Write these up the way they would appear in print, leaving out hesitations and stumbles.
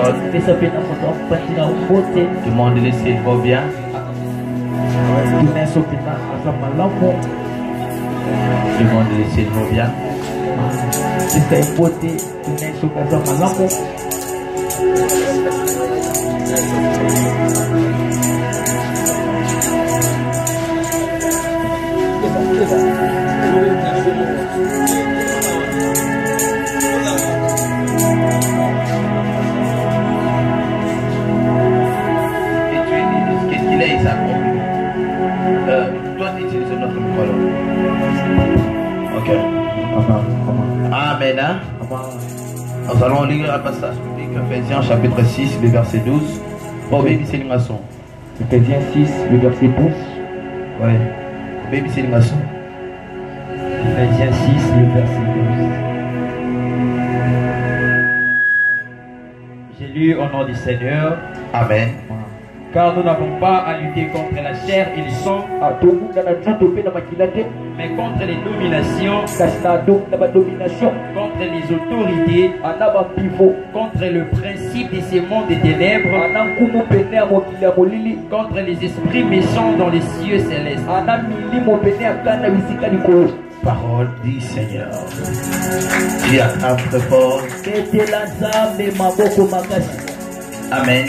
personnes. Demandez-les s'ils vont bien. Demandez-les s'ils vont bien. Qu'est-ce qu'il est, Isaac? Toi, tu utilises notre micro. Ok. Amen. Hein? Nous allons lire un passage biblique, Ephésiens chapitre 6, le verset 12. Pour baby, c'est l'imation. Ephésiens 6, le verset 12. Ouais. Baby, c'est l'imation. Ephésiens 6, le verset 12. J'ai lu au nom du Seigneur. Amen. Car nous n'avons pas à lutter contre la chair et le sang, mais contre les dominations, contre les autorités, contre le principe de ces mondes des ténèbres, contre les esprits méchants dans les cieux célestes. Parole du Seigneur. Tu as un très fort. Amen.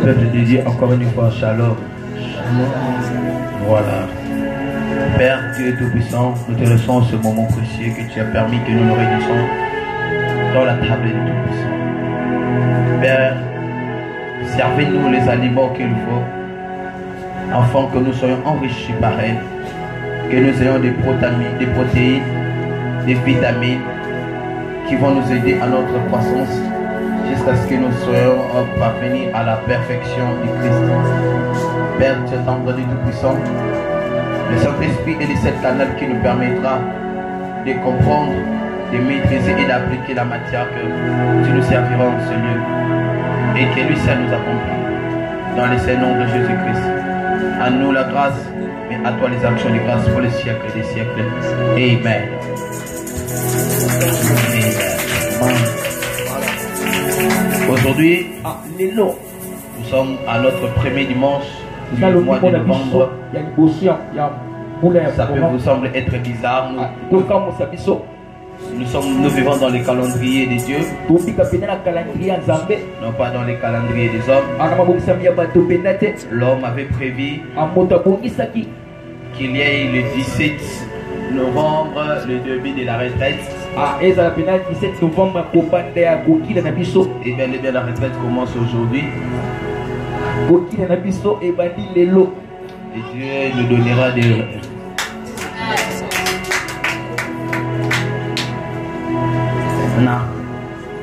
Je te dis encore une fois, shalom. Voilà. Père Dieu Tout-Puissant, nous te laissons ce moment précieux que tu as permis que nous nous réunissions dans la table du Tout-Puissant. Père, servez-nous les aliments qu'il faut, afin que nous soyons enrichis par elle, que nous ayons des protéines, des vitamines qui vont nous aider à notre croissance jusqu'à ce que nous soyons parvenus à la perfection du Christ. Père, tu es tendre du Tout-Puissant. Le Saint-Esprit est le seul canal qui nous permettra de comprendre, de maîtriser et d'appliquer la matière que tu nous serviras en ce lieu. Et que lui seul nous accompagne. Dans le saint nom de Jésus-Christ. À nous la grâce, mais à toi les actions de grâce pour les siècles et des siècles. Amen. Amen. Aujourd'hui, nous sommes à notre premier dimanche du mois de novembre. Ça peut vous sembler être bizarre. Nous vivons dans les calendriers des dieux, non pas dans les calendriers des hommes. L'homme avait prévu qu'il y ait le 17 novembre le début de la retraite. Et bien la retraite commence aujourd'hui. Et Dieu nous donnera des...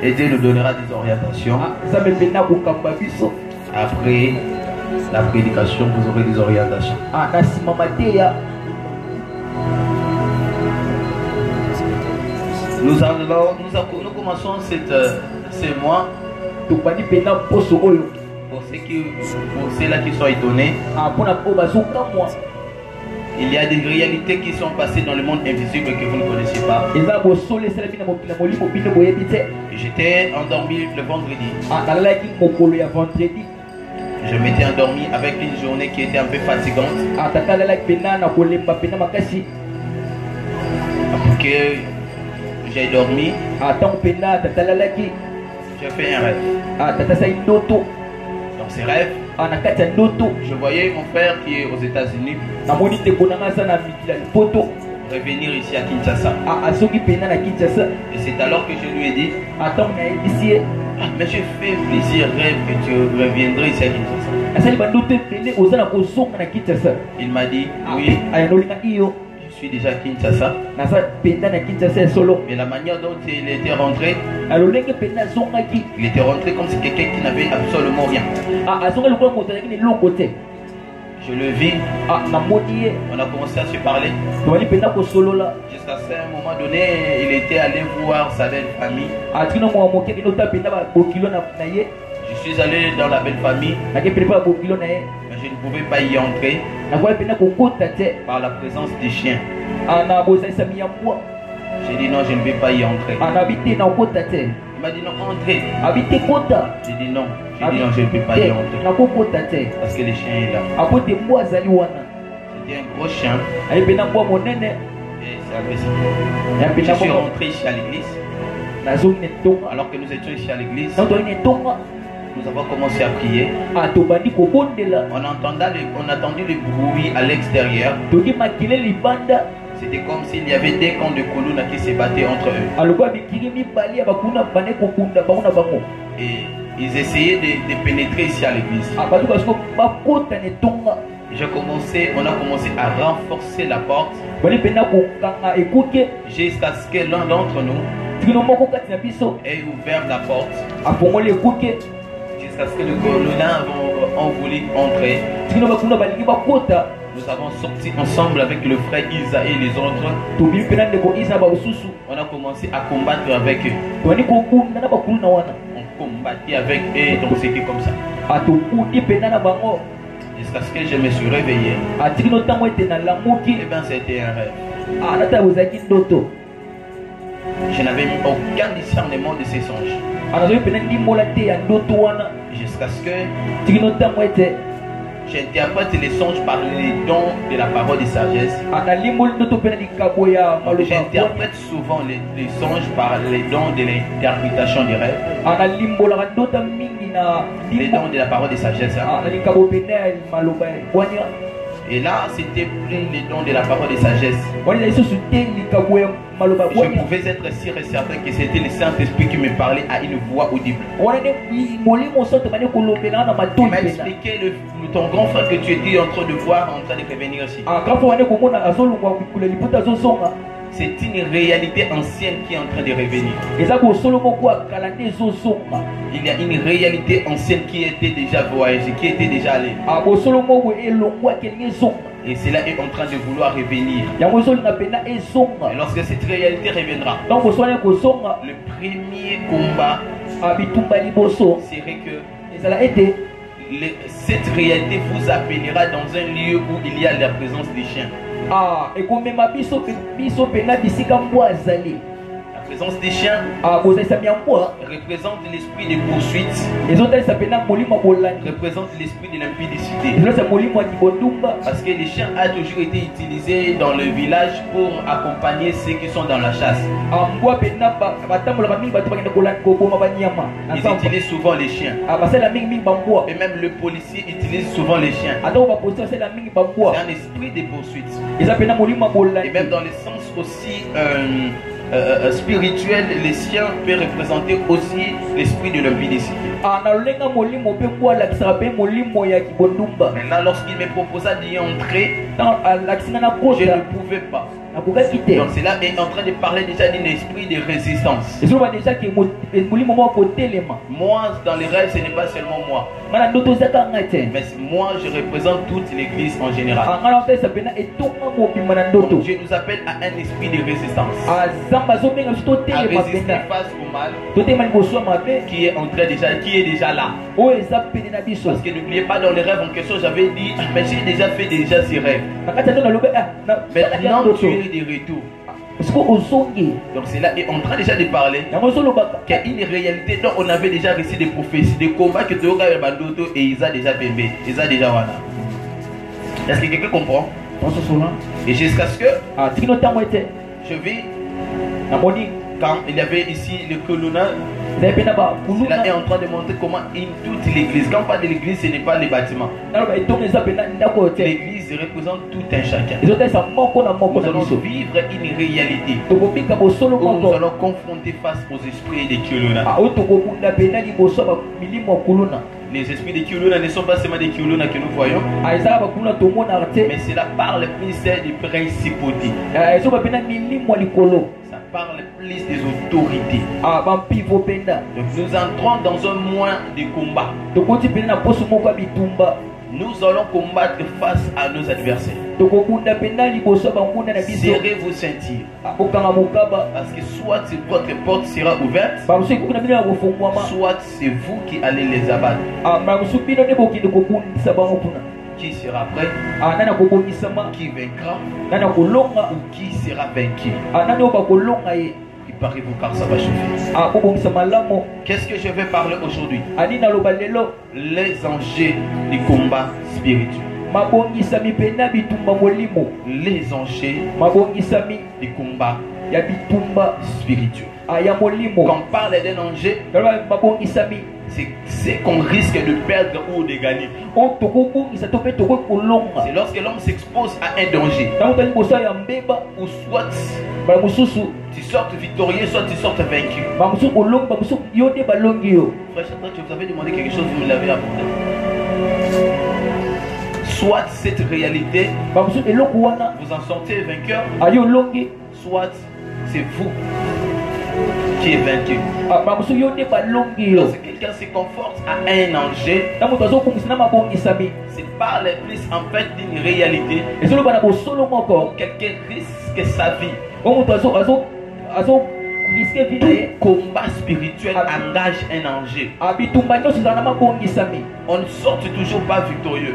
Et Dieu nous donnera des orientations. Après la prédication, vous aurez des orientations. Nous commençons ce mois. Pour ceux-là qui sont étonnés, il y a des réalités qui sont passées dans le monde invisible que vous ne connaissez pas. J'étais endormi le vendredi. Je m'étais endormi avec une journée qui était un peu fatigante. Pour que j'ai dormi, j'ai fait un rêve. Dans ces rêves, je voyais mon frère qui est aux États-Unis revenir ici à Kinshasa. Et c'est alors que je lui ai dit, mais j'ai fait plusieurs rêves que tu reviendrais ici à Kinshasa. Il m'a dit, oui, je suis déjà à Kinshasa. Mais la manière dont il était rentré, il était rentré comme si quelqu'un qui n'avait absolument rien. Je le vis. On a commencé à se parler. Jusqu'à un moment donné, il était allé voir sa belle famille. Je suis allé dans la belle famille, mais je ne pouvais pas y entrer par la présence des chiens. J'ai dit non, je ne vais pas y entrer. Il m'a dit non, entrez. Habite kota. J'ai dit non. J'ai dit non, je ne peux pas y entrer. Parce que le chien est là. C'était un gros chien. Et c'est agressif. Je suis rentré ici à l'église. Alors que nous étions ici à l'église, nous avons commencé à prier. On entendait le bruit à l'extérieur. C'était comme s'il y avait des camps de Kuluna qui se battaient entre eux. Et ils essayaient de pénétrer ici à l'église. On a commencé à renforcer la porte jusqu'à ce que l'un d'entre nous ait ouvert la porte. Jusqu'à ce que le Kuluna ont voulu entrer. Nous avons sorti ensemble avec le frère Isa et les autres. On a commencé à combattre avec eux. On combattait avec eux, donc c'était comme ça. Jusqu'à ce que je me suis réveillé. Et bien c'était un rêve. Je n'avais aucun discernement de ces songes. Jusqu'à ce que j'interprète les songes par les dons de la parole de sagesse. J'interprète souvent les songes par les dons de l'interprétation des rêves. Les dons de la parole de sagesse. Et là, c'était plus les dons de la parole de sagesse. Je pouvais être sûr et certain que c'était le Saint-Esprit qui me parlait à une voix audible. Il m'a expliqué ton grand frère que tu étais en train de voir, en train de revenir ici. C'est une réalité ancienne qui est en train de revenir. Il y a une réalité ancienne qui était déjà voyagée, qui était déjà allée. Et cela est en train de vouloir revenir. Et lorsque cette réalité reviendra, le premier combat serait que cette réalité vous appellera dans un lieu où il y a la présence des chiens. La présence des chiens représente l'esprit de poursuite, représente l'esprit de l'impudicité. Parce que les chiens ont toujours été utilisés dans le village pour accompagner ceux qui sont dans la chasse. Ils utilisent souvent les chiens. Et même le policier utilise souvent les chiens. C'est un esprit de poursuite. Et même dans le sens aussi spirituel, les chiens peuvent représenter aussi l'esprit de l'impudicité. Maintenant, lorsqu'il me proposa d'y entrer, je ne pouvais pas. Donc cela est en train de parler déjà d'un esprit de résistance. Moi, dans les rêves, ce n'est pas seulement moi. Mais moi, je représente toute l'église en général. Donc Dieu nous appelle à un esprit de résistance. À résister face au mal qui est en train déjà, qui est déjà là. Parce que n'oubliez pas, dans les rêves en question, j'avais dit, mais j'ai déjà fait ces rêves. Maintenant, tu es de retour. Donc cela est en train déjà de parler qu'il y a une réalité dont on avait déjà reçu des prophéties, des combats que tu as Bandoto et ils ont déjà bébé, ils ont déjà wana. Est-ce que quelqu'un comprend? Et jusqu'à ce que je vis quand il y avait ici le Kuluna. Cela est en train de montrer comment toute l'église, quand on parle de l'église, ce n'est pas les bâtiments. L'église représente tout un chacun. Nous allons vivre une réalité où nous allons confronter face aux esprits de Kuluna. Les esprits de Kuluna ne sont pas seulement des Kuluna que nous voyons, mais cela parle plus des principautés. Ça parle plus des autorités. Donc nous entrons dans un mois de combat. Nous allons combattre face à nos adversaires. Serrez vos ceintures. Parce que soit votre porte sera ouverte, soit c'est vous qui allez les abattre. Qui sera prêt? Qui vaincra? Ou qui sera vaincu? préparez-vous car ça va chauffer. Qu'est-ce que je vais parler aujourd'hui? Les enjeux du combat spirituel. Les enjeux du combat spirituel. Quand on parle d'un enjeu, c'est qu'on risque de perdre ou de gagner. C'est lorsque l'homme s'expose à un danger. Ou soit tu sortes victorieux, soit tu sortes vaincu. Frère Shadrach, vous avez demandé quelque chose, vous me l'avez apporté. Soit cette réalité, vous en sortez vainqueur, soit c'est vous qui est vaincu. Lorsque quelqu'un se conforte à un enjeu, c'est par les plus en fait d'une réalité. Quelqu'un risque sa vie. Tout combat spirituel engage un enjeu. On ne sort toujours pas victorieux.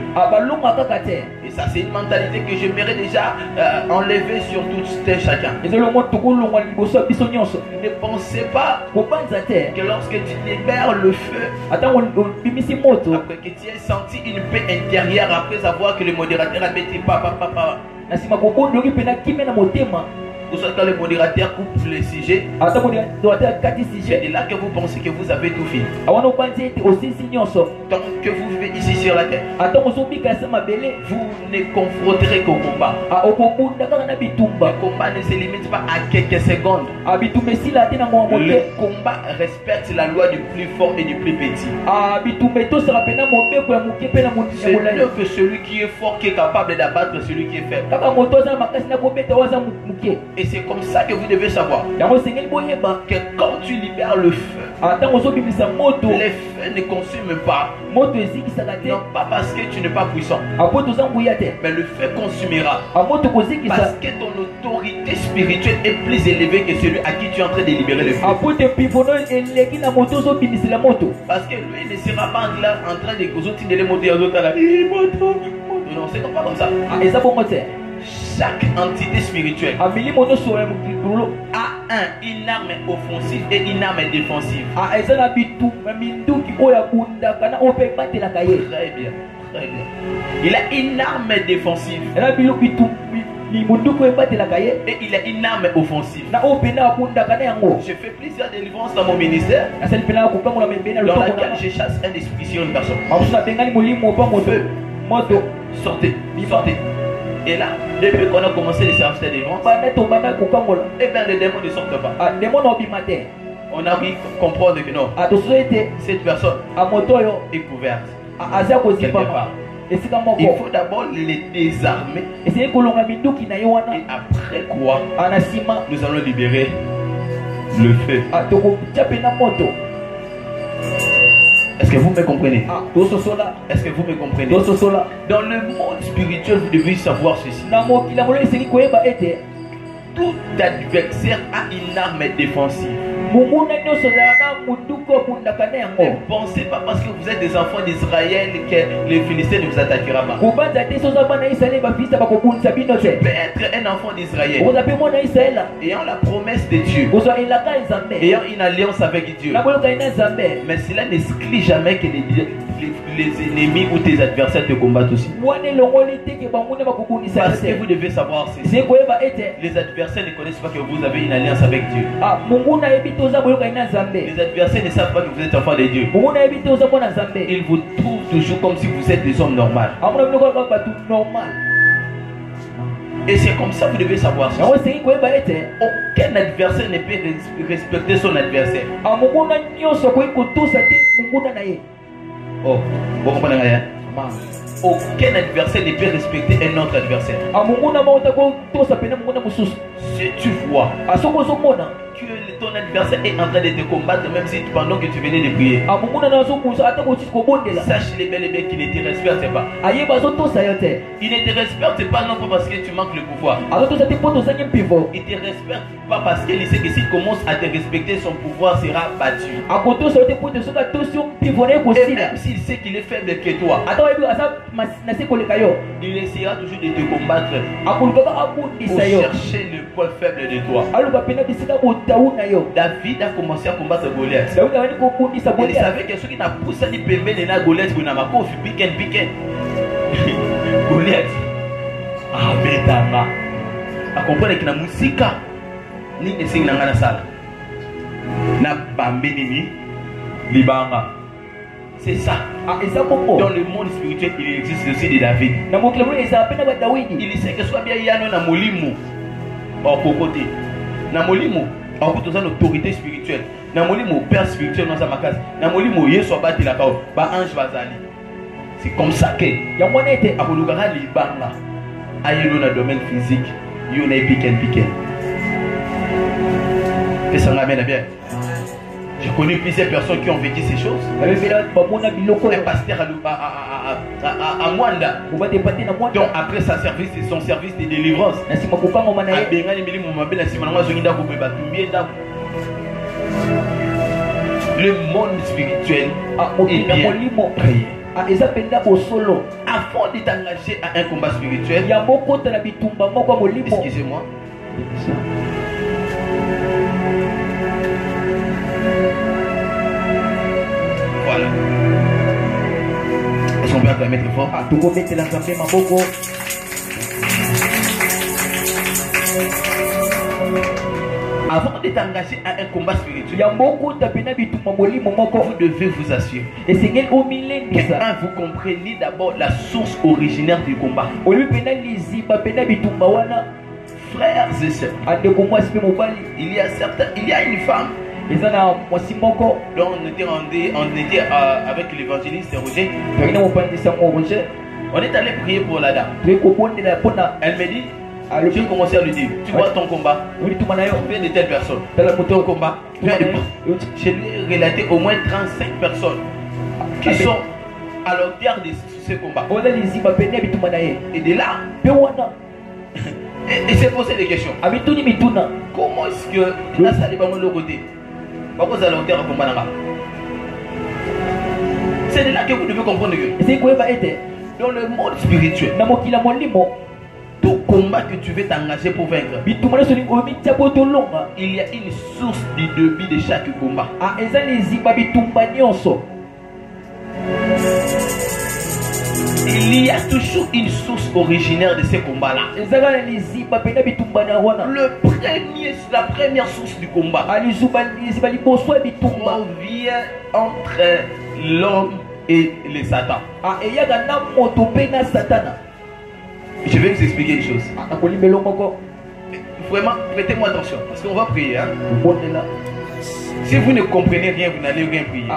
Et ça, c'est une mentalité que j'aimerais déjà enlever sur tout chacun. Ne pensez pas que lorsque tu libères le feu, après que tu aies senti une paix intérieure après avoir que le modérateur a dit papa. Ou soit quand le modérateur coupe le sujet, c'est de là que vous pensez que vous avez tout fini. Tant que vous vivez ici sur la terre, vous ne confronterez qu'au combat. Le combat ne se limite pas à quelques secondes. Le combat respecte la loi du plus fort et du plus petit. Ce n'est que celui qui est fort qui est capable d'abattre celui qui est faible. Et c'est comme ça que vous devez savoir que quand tu libères le feu, les feux ne consument pas. Non pas parce que tu n'es pas puissant, mais le feu consumera parce que ton autorité spirituelle est plus élevée que celui à qui tu es en train de libérer le feu. Parce que lui ne sera pas là en train de les monter aux autres. Non, c'est pas comme ça. Chaque entité spirituelle a une arme offensive et une arme défensive. Très bien, très bien. Il a une arme défensive et il a une arme offensive. Je fais plusieurs délivrances dans mon ministère dans laquelle je chasse un esprit sur une personne. Feu, sortez, sortez. Et là, depuis qu'on a commencé les services de délivrance, et bien les démons ne sortent pas. On a pu comprendre que non, cette personne est couverte quelque part. Il faut d'abord les désarmer. Et après quoi, nous allons libérer le feu. Est-ce que vous me comprenez? Est-ce que vous me comprenez? Dans le monde spirituel, vous devez savoir ceci. Tout adversaire a une arme défensive. Ne pensez pas parce que vous êtes des enfants d'Israël que les Philistins ne vous attaquera pas. Tu peux être un enfant d'Israël ayant la promesse de Dieu, ayant une alliance avec Dieu, mais cela n'exclut jamais que les ennemis ou tes adversaires te combattent aussi. Parce que vous devez savoir ceci. Les adversaires ne connaissent pas que vous avez une alliance avec Dieu. Les adversaires ne savent pas que vous êtes enfant de Dieu. Ils vous trouvent toujours comme si vous êtes des hommes normaux. Et c'est comme ça que vous devez savoir ça. Aucun adversaire ne peut respecter son adversaire. Oh, vous comprenez rien? Aucun adversaire ne peut respecter un autre adversaire. Si tu vois que ton adversaire est en train de te combattre, même si pendant que tu venais de prier, sache-le bel et bien qu'il ne te respecte pas. Il ne te respecte pas non pas parce que tu manques le pouvoir. Il ne te respecte pas parce qu'il sait que s'il commence à te respecter, son pouvoir sera battu. Et même s'il sait qu'il est faible que toi, il essaiera toujours de te combattre pour chercher le point faible de toi. David a commencé à combattre Goliath. Il savait que ceux qui n'ont poussé ni pembé de Goliath, il n'a pas pu piquer. Goliath. Ah, bédama. A comprendre que la musique ni ne sing na sala. Na bambe ni libanga. C'est ça. Dans le monde spirituel, il existe aussi des David. Il sait que soit bien Yano na molimo au côté. Na molimo en tout ça l'autorité spirituelle. Na molimo père spirituel dans sa makasi. Na molimo yeso bati la kao. Ba ange bazali. C'est comme ça que ya mwana était à Kolugara libanga. Ayelo na domaine physique, yo na piquer. Et ça m'amène bien. J'ai connu plusieurs personnes qui ont vécu ces choses. Un pasteur à Mwanda. Donc après son service de délivrance, le monde spirituel est bien prié. Avant de t'engager à un combat spirituel, excusez-moi. Voilà. Est-ce qu'on peut acclamer très fort? Avant d'être engagé à un combat spirituel, vous devez vous assurer que vous compreniez d'abord la source originaire du combat. Frères et sœurs, il y a une femme. Donc on était avec l'évangéliste Roger. On est allé prier pour la dame. Elle me dit, j'ai commencé à lui dire, tu vois ton combat, combien de telles personnes, ton combat, je lui ai relaté au moins 35 personnes qui sont à l'auteur de ce combat. Et de là, et s'est posé des questions. Comment est-ce que là ça dépend de l'autre côté? C'est de là que vous devez comprendre que dans le monde spirituel, tout combat que tu veux t'engager pour vaincre, il y a une source du début de chaque combat. Il y a toujours une source originaire de ces combats-là. La première source du combat vient entre l'homme et les Satan. Je vais vous expliquer une chose. Vraiment, prêtez-moi attention, parce qu'on va prier. Hein? Si vous ne comprenez rien, vous n'allez rien prier.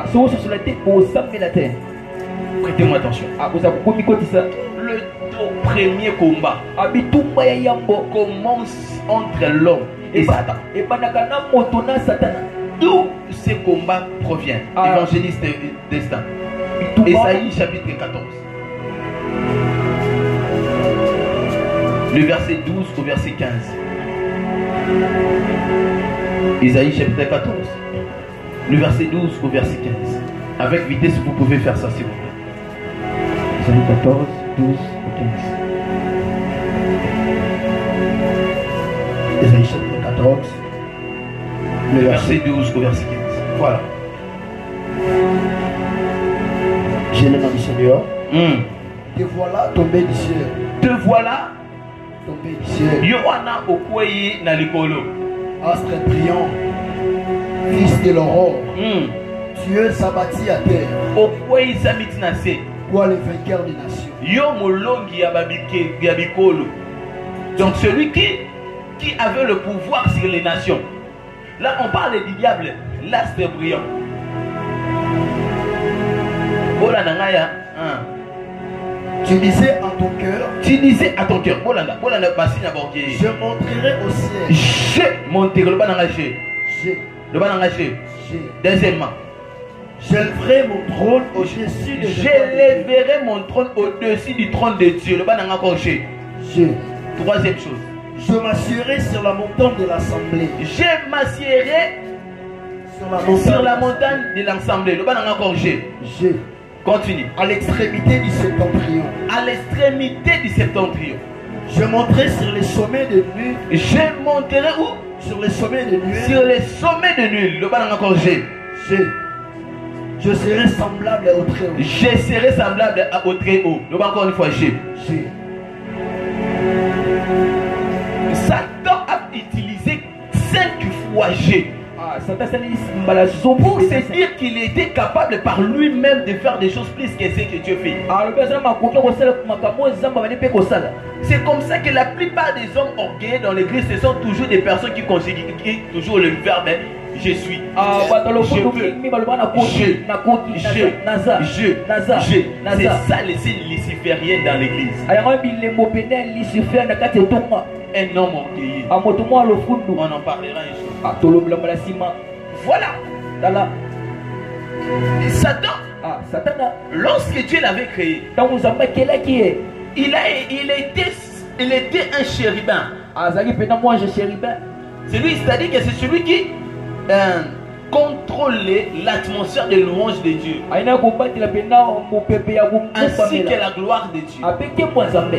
Prêtez-moi attention. Le premier combat commence entre l'homme et Satan. D'où ce combat provient? Évangéliste Destin. Ésaïe chapitre 14. Le verset 12 au verset 15. Ésaïe chapitre 14. Le verset 12 au verset 15. Avec vitesse, vous pouvez faire ça s'il vous plaît. Ésaïe 14, 12 au 15. Ésaïe chapitre 14. Le verset 12 au verset 15. Voilà. J'ai le nom du Seigneur. Te voilà tombé du ciel. Te voilà tombé du ciel. Yohana Okoye na likolo. Astre brillant, fils de l'aurore. Dieu s'abattit à terre. Okoye samiti na se. Quoi le vainqueur des nations? Yo molongi ya bikolo. Donc celui qui avait le pouvoir sur les nations. Là on parle du diable, l'astre brillant. Bola nangaya. Tu disais à ton cœur. Tu disais à ton cœur. Bolanda basina bordier. Je monterai au ciel. Je monterai le banangagé. Le banangagé. Deuxièmement. J'élèverai mon trône au-dessus de j'élèverai mon trône au-dessus du trône de Dieu. Le banangagé. Troisième chose. Je m'assurerai sur la montagne de l'assemblée. Je m'assurerai sur la montagne de l'assemblée. Le banangagé. Continue. À l'extrémité du septentrion. À l'extrémité du septentrion. Je monterai sur les sommets de nuit. Je monterai où? Sur les sommets de nuit. Sur les sommets de nuit. Le bal encore G. Je serai semblable au Très-Haut. Je serai semblable au Très-Haut. Le bal encore une fois G. Satan a utilisé 5 fois G. Pour se dire qu'il était capable par lui-même de faire des choses plus que ce que Dieu fait. C'est comme ça que la plupart des hommes orgueilleux dans l'église, ce sont toujours des personnes qui considèrent toujours le verbe je suis. C'est ça les signes lucifériens dans l'église. Un homme orgueilleux. On en parlera un jour. Voilà. Satan, lorsque Dieu l'avait créé, il était un chérubin. C'est-à-dire que c'est celui qui contrôler l'atmosphère de louange de Dieu ainsi que la gloire de Dieu.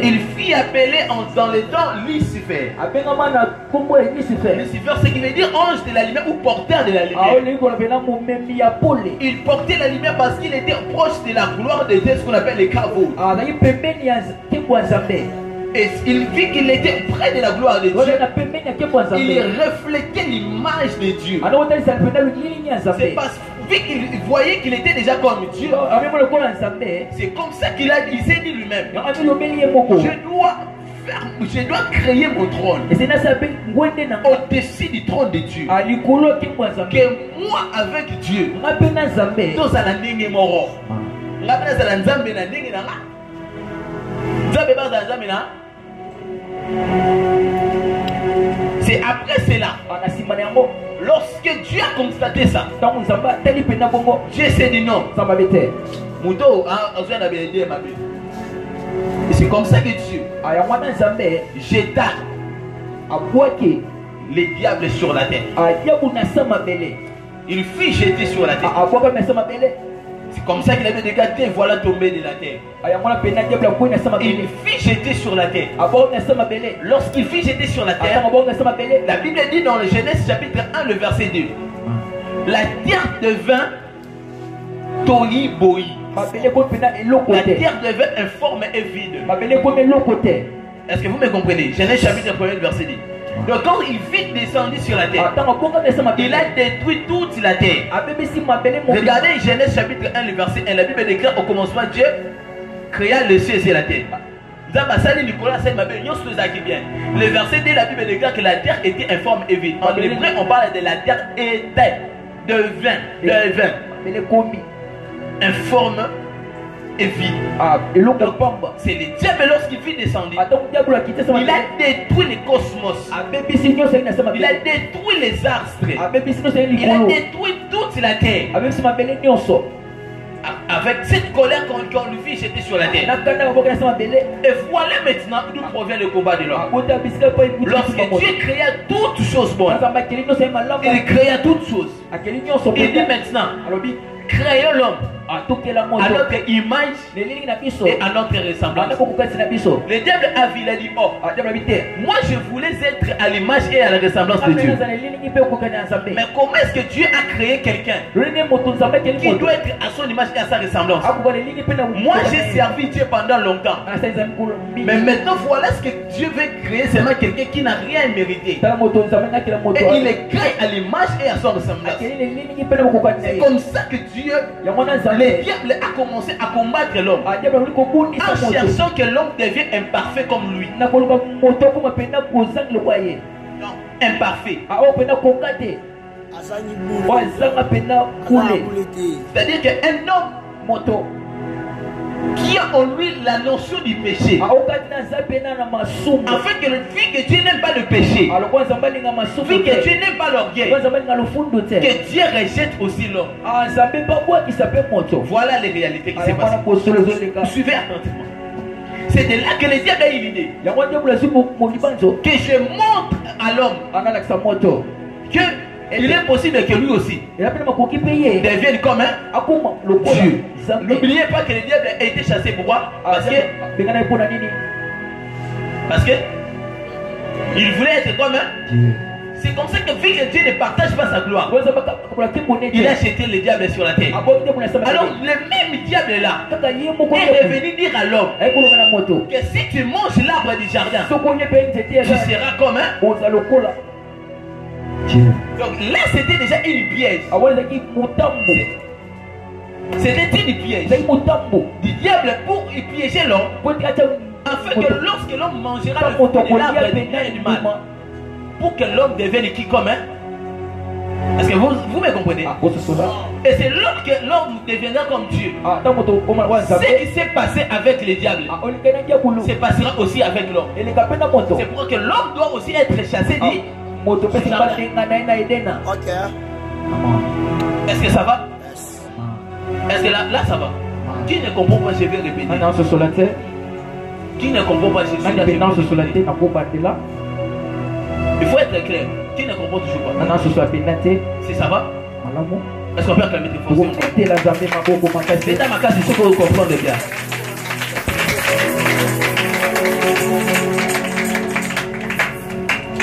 Il fut appelé dans les temps Lucifer. Lucifer, ce qui veut dire ange de la lumière ou porteur de la lumière. Il portait la lumière parce qu'il était proche de la gloire de Dieu, ce qu'on appelle les caveaux. Et il vit qu'il était près de la gloire de Dieu. Il reflétait l'image de Dieu. C'est parce qu'il voyait qu'il était déjà comme Dieu. C'est comme ça qu'il s'est dit lui-même. Je dois créer mon trône au-dessus du trône de Dieu. Que moi avec Dieu, c'est après cela, lorsque Dieu a constaté ça, Dieu s'est dit non. Et c'est comme ça que Dieu jeta les diables sur la terre. Il fut jeté sur la terre. C'est comme ça qu'il avait regardé, voilà tomber de la terre. Il fut jeté sur la terre. Lorsqu'il fut jeté sur la terre, la Bible dit dans le Genèse chapitre 1, le verset 2, la terre devint tohi bohi. La terre devint informe et vide. Est-ce que vous me comprenez? Genèse chapitre 1, verset 2. Donc quand il fut descendu sur la terre, il a détruit toute la terre. Regardez Genèse chapitre 1, le verset 1. La Bible déclare au commencement Dieu créa le ciel et la terre. Le verset 2, la Bible déclare que la terre était informe et vide. En hébreu, on parle de la terre était informe et vide. C'est le diable lorsqu'il fut descendu. Il a détruit le cosmos. Il a détruit les astres. Il a détruit toute la terre. Avec cette colère qu'on lui fit jeter sur la terre. Et voilà maintenant d'où provient le combat de l'homme. Lorsque Dieu créa toutes choses bonnes, il créa toutes choses. Il dit maintenant, créons l'homme à notre image et à notre ressemblance. Le diable a vu, il a dit, oh, moi je voulais être à l'image et à la ressemblance de Dieu. Mais comment est-ce que Dieu a créé quelqu'un qui doit être à son image et à sa ressemblance? Moi j'ai servi Dieu pendant longtemps. Mais maintenant voilà ce que Dieu veut créer, c'est quelqu'un qui n'a rien mérité. Et il est créé à l'image et à son ressemblance. C'est comme ça que Dieu, le diable a commencé à combattre l'homme en cherchant que l'homme devienne imparfait comme lui. Non, imparfait. C'est-à-dire qu'un homme qui a en lui la notion du péché, afin que Dieu n'aime pas le péché, vu que Dieu n'aime pas l'orgueil, que Dieu rejette aussi l'homme. Voilà les réalités qui se passent. Suivez attentivement. C'est de là que le diable a eu l'idée que je montre à l'homme que il est possible que lui aussi devienne comme un Dieu. N'oubliez pas que le diable a été chassé. Pourquoi? Parce que Parce que il voulait être comme Dieu. C'est comme ça que vu que Dieu ne partage pas sa gloire, il a jeté le diable sur la terre. Alors le même diable là est revenu dire à l'homme que si tu manges l'arbre du jardin, tu seras comme Dieu. Donc là c'était déjà une piège. C'était une piège du diable pour y piéger l'homme, afin que lorsque l'homme mangera le fruit de l'arbre du bien et du mal, pour que l'homme devienne qui comme Est-ce que vous me comprenez? Et c'est lorsque que l'homme deviendra comme Dieu. Ce qui s'est passé avec les diables se passera aussi avec l'homme. C'est pour que l'homme doit aussi être chassé du Ok. Est-ce que ça va? Est-ce que là ça va? Qui ne comprend pas, je vais répéter. Qui ne comprend pas, je suis là. Il faut être clair. Qui ne comprend toujours pas? Si ça va? Est-ce qu'on peut acclamer tes forces? C'est dans ma case, il faut que vous compreniez bien.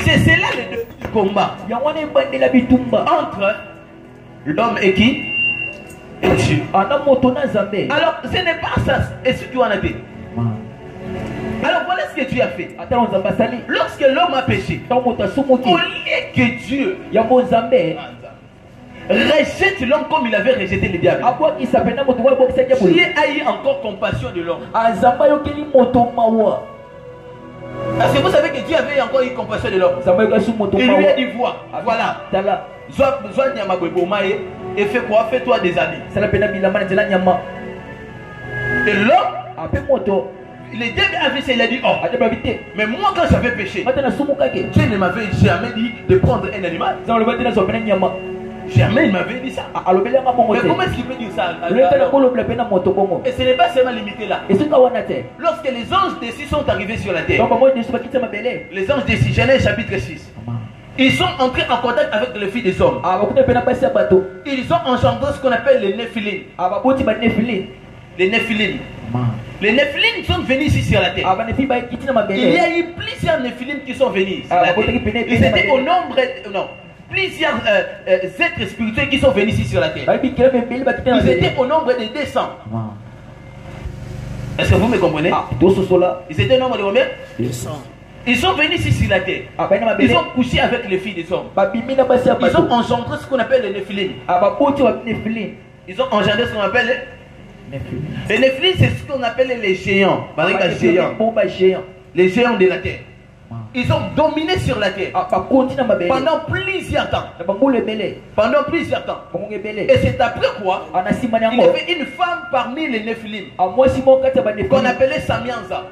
C'est là le début du combat entre l'homme et qui? Et Dieu. Alors ce n'est pas ça. Et ce que tu en as dit. Alors voilà ce que Dieu a fait. Lorsque l'homme a péché, au lieu que Dieu rejette l'homme comme il avait rejeté le diable, Dieu a eu encore compassion de l'homme. Parce que vous savez que Dieu avait encore eu compassion de l'homme. Il lui a dit voilà, et fais quoi? Fais-toi des amis. Et l'homme, le diable avait fait, il a dit oh, mais moi quand j'avais péché, Dieu ne m'avait jamais dit de prendre un animal. Jamais il m'avait dit ça. Mais comment est-ce qu'il peut dire ça? Et ce n'est pas seulement limité là. Lorsque les anges des 6 sont arrivés sur la terre, les anges des 6, Genèse chapitre 6, ils sont entrés en contact avec les filles des hommes. Ils ont engendré ce qu'on appelle les Néphilim. Les Néphilim. Les Néphilim sont venus ici sur la terre. Il y a eu plusieurs Néphilim qui sont venus sur la terre. Ils étaient au nombre, non, plusieurs êtres spirituels qui sont venus ici sur la terre. Ils étaient au nombre de 200. Est-ce que vous me comprenez? Ils étaient au nombre de combien? 200. Ils sont venus ici sur la terre. Ils ont couché avec les filles des hommes. Ils ont engendré ce qu'on appelle les Néphilim. Ils ont engendré ce qu'on appelle les Néphilim, c'est ce qu'on appelle les géants. Les géants de la terre. Ils ont dominé sur la terre pendant plusieurs temps. Et c'est après quoi il y avait une femme parmi les Néphilim qu'on appelait Samianza.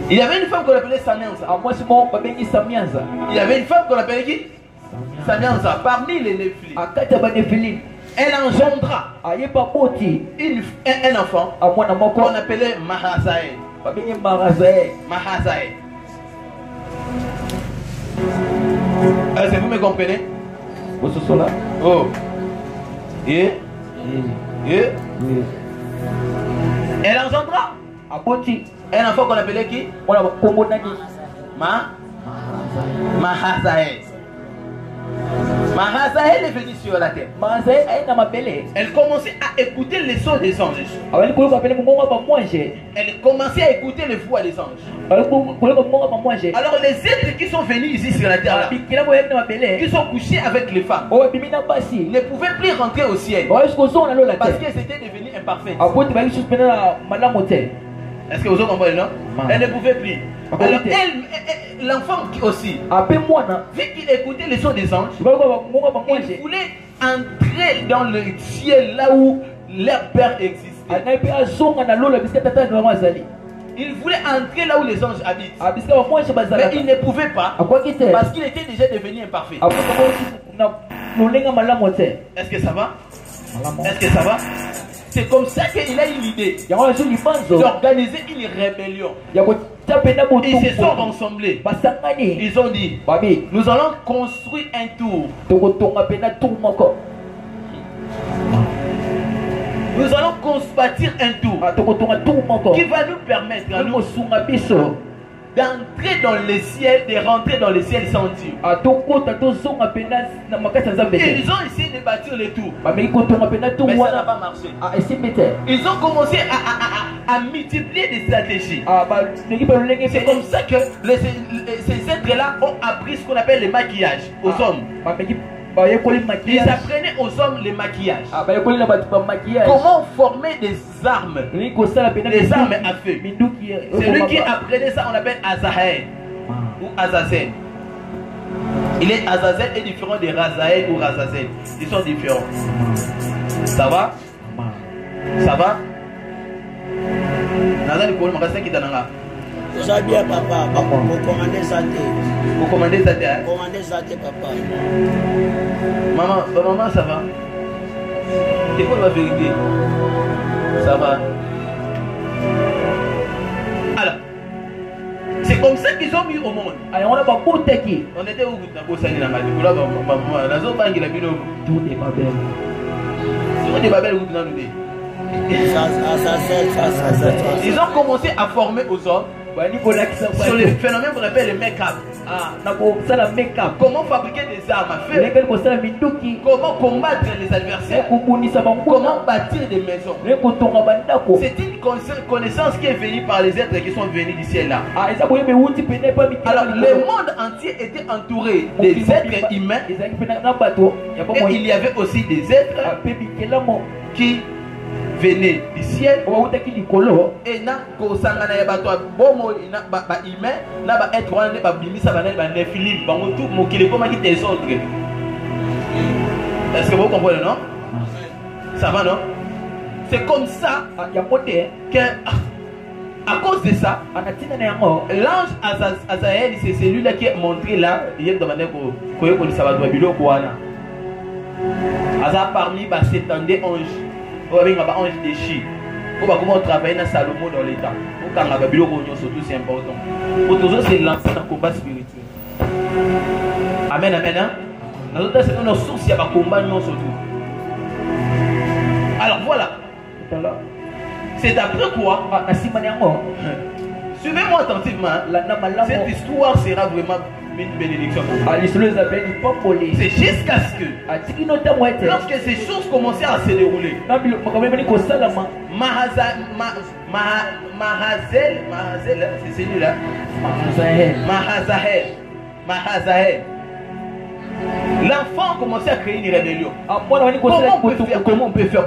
Il y avait une femme qu'on appelait Samianza. Il y avait une femme qu'on appelait qui? Samianza. Parmi les Néphilim, elle engendra un enfant qu'on appelait Mahazaël. Est-ce que vous me comprenez? Oh. Et elle engendra un enfant qu'on appelait qui? Mahazaël. Mahazaël est venu sur la terre. Elle commençait à écouter les sons des anges. Elle commençait à écouter les voix des anges. Alors les êtres qui sont venus ici sur la terre, qui sont couchés avec les femmes, ne pouvaient plus rentrer au ciel parce qu'elles étaient devenues imparfaites. Est-ce que vous avez compris, non? Elle ne pouvait plus. Alors l'enfant aussi, vu qu'il écoutait les sons des anges, il voulait entrer dans le ciel là où leur père existait. Il voulait entrer là où les anges habitent. Mais il ne pouvait pas parce qu'il était déjà devenu imparfait. Est-ce que ça va? Est-ce que ça va? C'est comme ça qu'il a eu l'idée d'organiser une rébellion. Ils se sont rassemblés. Ils ont dit, nous allons construire un tour Nous allons bâtir un tour qui va nous permettre à nous d'entrer dans le ciel, de rentrer dans le ciel sans Dieu. Ils ont essayé de bâtir le tour, mais ça n'a pas marché. Ils ont commencé à multiplier des stratégies. C'est comme ça que ces êtres-là ont appris ce qu'on appelle le maquillage aux hommes. Ils apprenaient aux hommes le maquillage. Comment former des armes, des armes à feu. Celui qui apprenait ça, on appelle Azazel ou Azazel. Il est Azazel est différent de Razael ou Razazel. Ils sont différents. Ça va? Ça va? Ça bien papa, vous commandez ça. Vous commandez ça, hein? Commandez ça, papa. Maman, ça va? C'est quoi la vérité? Ça va? Alors, c'est comme ça qu'ils ont mis au monde. Alors, on a pas pour t'aider. On était où? Tout est pas belle. Si on est pas belle, vous nous dit. Ils ont commencé à former aux hommes sur le phénomène qu'on appelle le make-up. Comment fabriquer des armes à feu, comment combattre les adversaires, comment bâtir des maisons. C'est une connaissance qui est venue par les êtres qui sont venus du ciel là. Alors le monde entier était entouré des êtres humains et il y avait aussi des êtres qui venaient du ciel et na kosangana ya bato bomo na ba humain na ba être wana ba bimisa ba na nephilim ba mutu mokile koma ki désordre. Est-ce que vous comprenez, non? Ça va, non? C'est comme ça que à cause de ça l'ange Azazel, c'est celui-là qui est montré là hier dans Aza parmi bah s'étendait ange. Ange déchiré. Comment travailler dans Salomon dans l'état. Surtout c'est important. Pour toujours c'est lancer dans le combat spirituel. Amen, amen. Dans l'autre c'est une source, il y a un combat surtout. Alors voilà. C'est après quoi? Suivez-moi attentivement. Cette histoire sera vraiment une bénédiction pour vous. C'est jusqu'à ce que lorsque ces choses commençaient à se dérouler, Mahazel, c'est celui-là. Mahazael. L'enfant commençait à créer une rébellion. Comment on peut faire?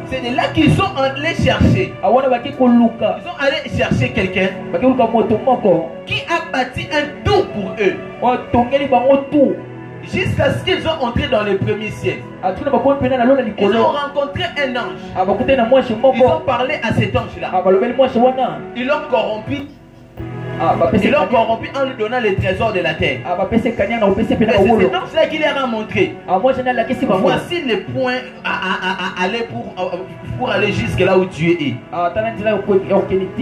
C'est de là qu'ils sont allés chercher. Ils sont allés chercher quelqu'un qui a bâti un tour pour eux. Jusqu'à ce qu'ils ont entré dans le premier ciel. Ils ont rencontré un ange. Ils ont parlé à cet ange-là. Ils l'ont corrompu. Ils l'ont corrompu en lui donnant les trésors de la terre. C'est cet ange-là qui leur a montré. Voici les points à aller pour aller jusque là où Dieu est.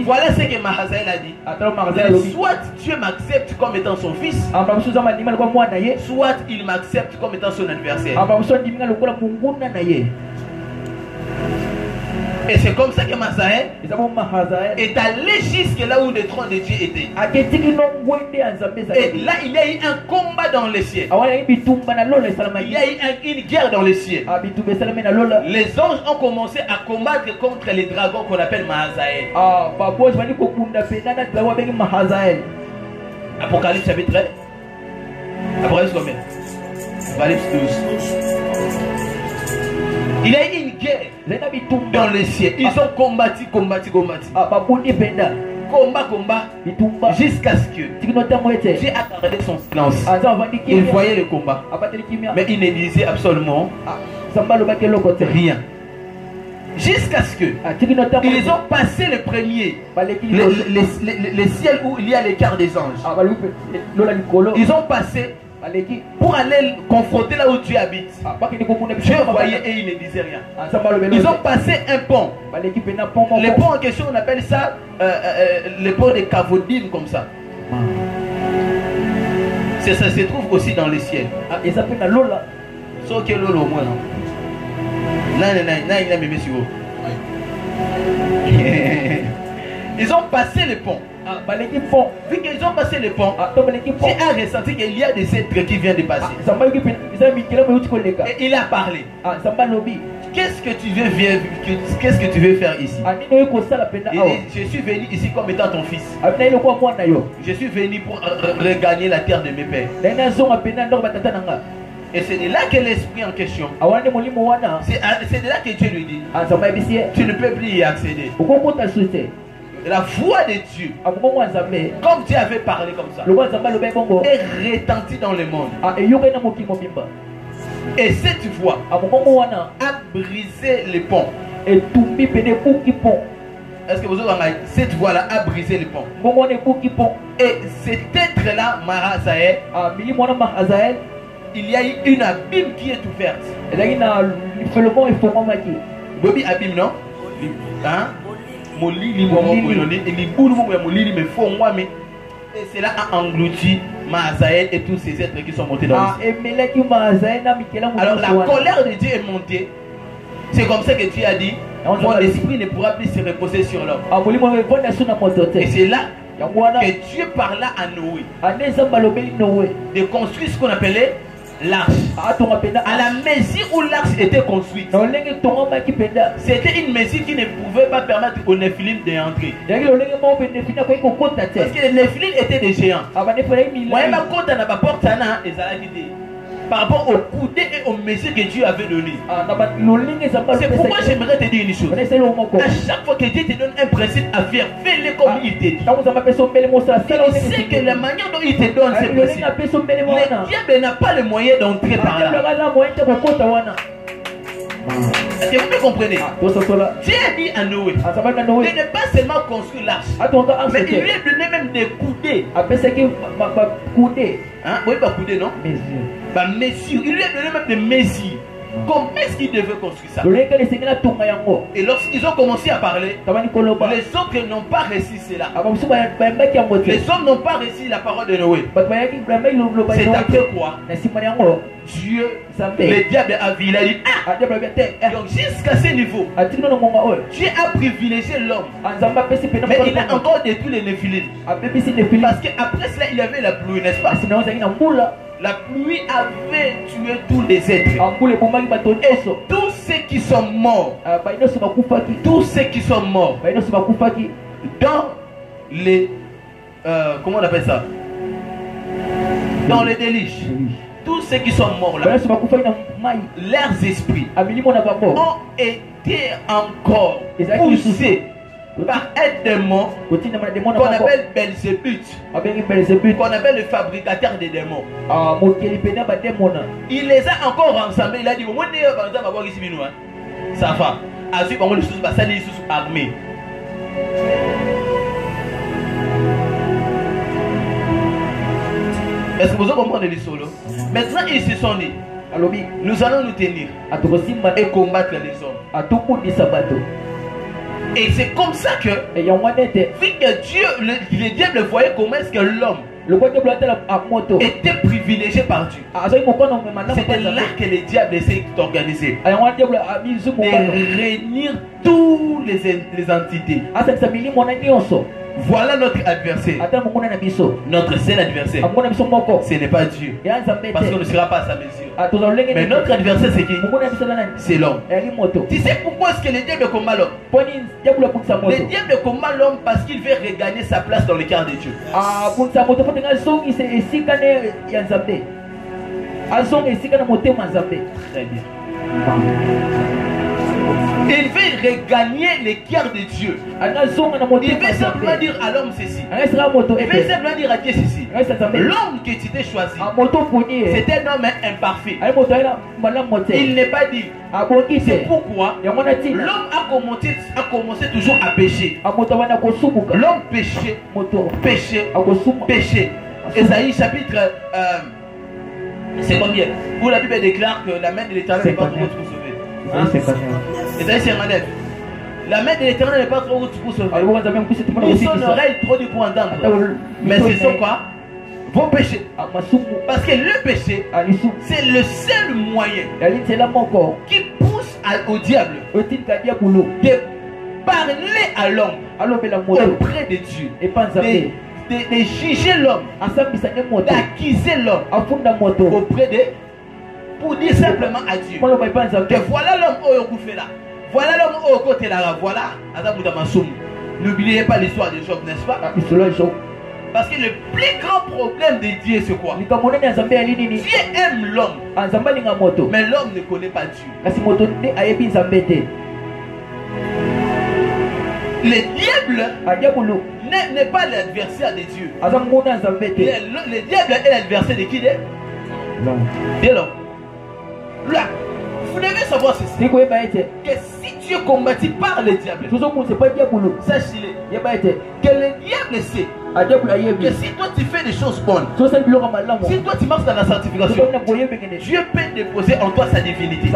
Voilà ce que Mahazael a dit. Soit Dieu m'accepte comme étant son fils, soit il m'accepte comme étant son adversaire. Et c'est comme ça que Mahazael est allé jusque là où le trône de Dieu était. Et là, il y a eu un combat dans le ciel. Il y a eu une guerre dans le ciel. Les anges ont commencé à combattre contre les dragons qu'on appelle Mahazael. Apocalypse chapitre 13. Apocalypse combien? Apocalypse 12. Il y a eu une guerre dans le ciel. Ils ont combattu. Combat. Jusqu'à ce que Dieu a gardé son silence. Il voyait le combat. Mais il ne disait absolument rien. Jusqu'à ce que ils ont passé le premier, le ciel où il y a l'écart des anges. Ils ont passé pour aller confronter là où Dieu habite. Dieu voyait et il ne disait rien. Ils ont passé un pont. Le pont en question, on appelle ça le pont de Cavodim, comme ça. Ça se trouve aussi dans les ciels. Sauf que l'eau au moins. Ils ont passé le pont. Vu qu'ils ont passé le pont, tu as ressenti qu'il y a des êtres qui viennent de passer. Et il a parlé. Qu'est-ce que tu veux faire ici? Il dit, je suis venu ici comme étant ton fils. Je suis venu pour regagner la terre de mes pères. Et c'est de là que l'esprit en question, c'est de là que Dieu lui dit, tu ne peux plus y accéder. La voix de Dieu, comme Dieu avait parlé comme ça, est retentie dans le monde. Et cette voix a brisé les ponts. Est-ce que vous avez cette voix-là a brisé les ponts? Et cet être-là, Mahazaël, il y a eu une abîme qui est ouverte. Bobby abîme, non? Hein? Et cela a englouti Mahazaël et tous ces êtres qui sont montés dans le ciel. Alors la colère de Dieu est montée. C'est comme ça que Dieu a dit, mon esprit ne pourra plus se reposer sur l'homme. Et c'est là que Dieu parla à Noé de construire ce qu'on appelait l'arche. À la mesure où l'arche était construite, c'était une mesure qui ne pouvait pas permettre aux Néphilim d'entrer. Parce que les Néphilim étaient des géants. Par rapport au coudé et aux mesures que Dieu avait données. C'est pourquoi j'aimerais te dire une chose. À chaque fois que Dieu te donne un principe à faire, fais-le comme il te dit. Il sait que la manière dont il te donne ces principes, le diable n'a pas le moyen d'entrer par là. Est-ce que vous me comprenez? Dieu a dit à Noé de ne pas seulement construire l'arche, mais il lui a donné même des coudées. Hein? Oui, pas coudées, non? Mesures. Il lui a donné même des mesures. Comment est-ce qu'il devait construire ça? Et lorsqu'ils ont commencé à parler, les autres n'ont pas reçu cela. Les hommes n'ont pas reçu la parole de Noé. C'est après quoi Dieu, le diable a vu, il a dit, donc jusqu'à ce niveau, Dieu a privilégié l'homme. Mais il a encore détruit les Néphilim. Parce qu'après cela, il y avait la pluie, n'est-ce pas? La pluie avait tué tous les êtres. Et tous ceux qui sont morts, tous ceux qui sont morts dans les comment on appelle ça, dans les déluges, tous ceux qui sont morts là, leurs esprits ont été encore poussés par un démon qu'on appelle Belzébuth, qu'on appelle le fabricateur des démons. Il les a encore rassemblés. Il a dit, ça va. Ensuite, on va les armés. Est-ce que vous avez compris les solos? Maintenant, ils se sont dit, nous allons nous tenir et combattre les hommes. Et c'est comme ça que, vu que Dieu, le diable voyait comment est-ce que l'homme était privilégié par Dieu. C'était là que le diable essaie d'organiser, de réunir toutes les entités. Voilà notre adversaire. Notre seul adversaire, ce n'est pas Dieu, parce qu'on ne sera pas à sa mesure. Mais notre adversaire, c'est qui? C'est l'homme. Tu sais pourquoi est-ce que le diable combat l'homme? Le diable combat l'homme parce qu'il veut regagner sa place dans le cœur de Dieu. Très bien. Il veut regagner le cœur de Dieu. Il veut simplement dire à l'homme ceci. Il veut simplement dire à Dieu ceci. L'homme que tu t'es choisi, c'est un homme imparfait. Il n'est pas dit. C'est pourquoi l'homme a commencé toujours à pécher. L'homme péchait, péchait. Esaïe chapitre c'est combien? Où la Bible déclare que la main de l'Éternel n'est pas trop haute pour sauver. Esaïe 59. La main de l'Éternel n'est pas trop haute pour sauver. Ou son oreille trop dure pour entendre. Mais ce sont quoi? Vos péchés. Parce que le péché, c'est le seul moyen qui pousse au diable de parler à l'homme auprès de Dieu, de juger l'homme, d'accuser l'homme auprès de, pour dire simplement à Dieu que voilà l'homme au fait là, voilà l'homme au côté là, voilà. N'oubliez pas l'histoire de Job, n'est-ce pas? Parce que le plus grand problème de Dieu, c'est quoi? Dieu aime l'homme, mais l'homme ne connaît pas Dieu. Le diable n'est pas l'adversaire de Dieu. Le diable est l'adversaire de qui? De l'homme. Là, vous devez savoir ceci, que si tu es combattu par le diable, sache-le que le diable sait que si toi tu fais des choses bonnes, si toi tu marches dans la sanctification, Dieu peut déposer en toi sa divinité.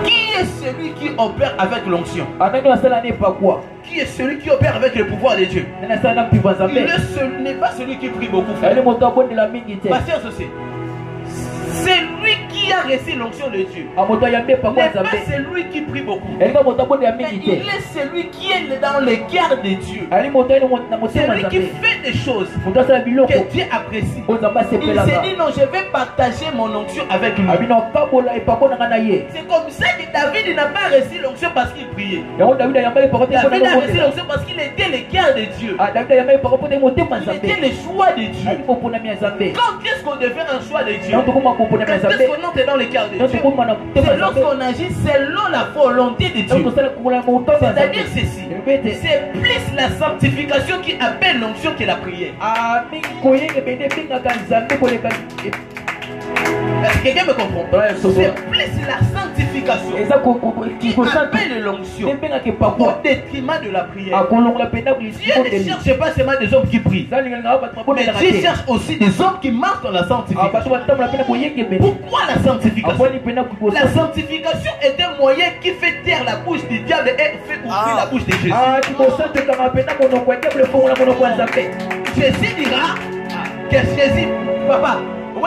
Qui est celui qui opère avec l'onction? Qui est celui qui opère avec le pouvoir de Dieu? Il n'est pas celui qui prie beaucoup. Pasteur, ceci. C'est lui qui a reçu l'onction de Dieu. N'est pas celui qui prie beaucoup. Mais il est celui qui est dans le cœur de Dieu. C'est lui qui fait des choses que Dieu apprécie. Il s'est dit non, je vais partager mon onction avec lui. C'est comme ça que David n'a pas reçu l'onction parce qu'il priait. David a reçu l'onction parce qu'il était le cœur de Dieu. Il était le choix de Dieu. Quand est-ce qu'on devient un choix de Dieu? Quand est-ce qu'on entre dans le cœur de Dieu? C'est lorsqu'on agit selon la volonté de Dieu. C'est-à-dire ceci, c'est plus la sanctification qui appelle l'onction que la prière. Est-ce que quelqu'un me comprend? C'est plus la sanctification qui appelle l'onction au détriment de la prière. Dieu ne cherche pas seulement des hommes qui prient, mais Dieu cherche aussi des hommes qui marchent dans la sanctification. Pourquoi la sanctification? La sanctification est un moyen qui fait taire la bouche du diable et fait ouvrir la bouche de Jésus. Jésus dira que Jésus, papa, au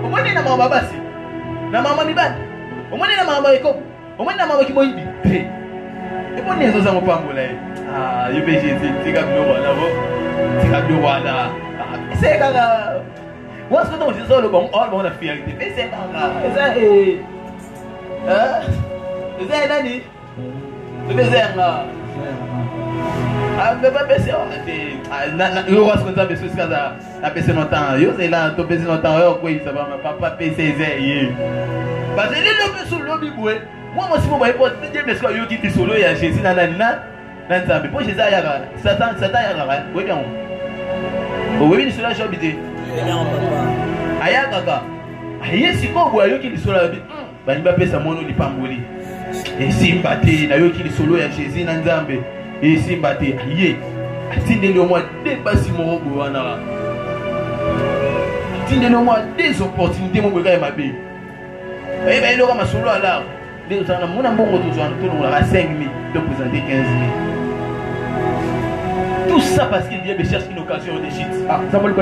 moins na mama basi na mama ni bad au moins na mama eko au moins na mama ki moyibi e bon nezo za mopambola yo be Jésus tika blo wala bo tika blo wala c'est kaka what's going on is all about la fierté mais c'est kaka ça c'est nani c'est ça mais pas baisser yo was comme ça baisser ça na baisser longtemps yo c'est là to baisser longtemps yo quoi ça va papa baisser zé parce que le sous lobby boy moi si moi pas dire mais yo qui dit solo ya Jésus na nzambe pour Jésus ya Satan ya là oui bien oui cela j'ai habité aya kaka aye siko boy yo qui dit solo ba ni ba pesa mono lipamboli et simbate na yo qui dit solo ya Jésus na nzambe et si baté aïe attendez-le moi dépasser mon robot wana attendez-le moi des opportunités mon gars ma bé et ben il aura ma solo là des gens mon mbongo tout ça tout le 5 000 de présenter 15 000 tout ça parce qu'il vient me chercher une occasion de shit. La Bible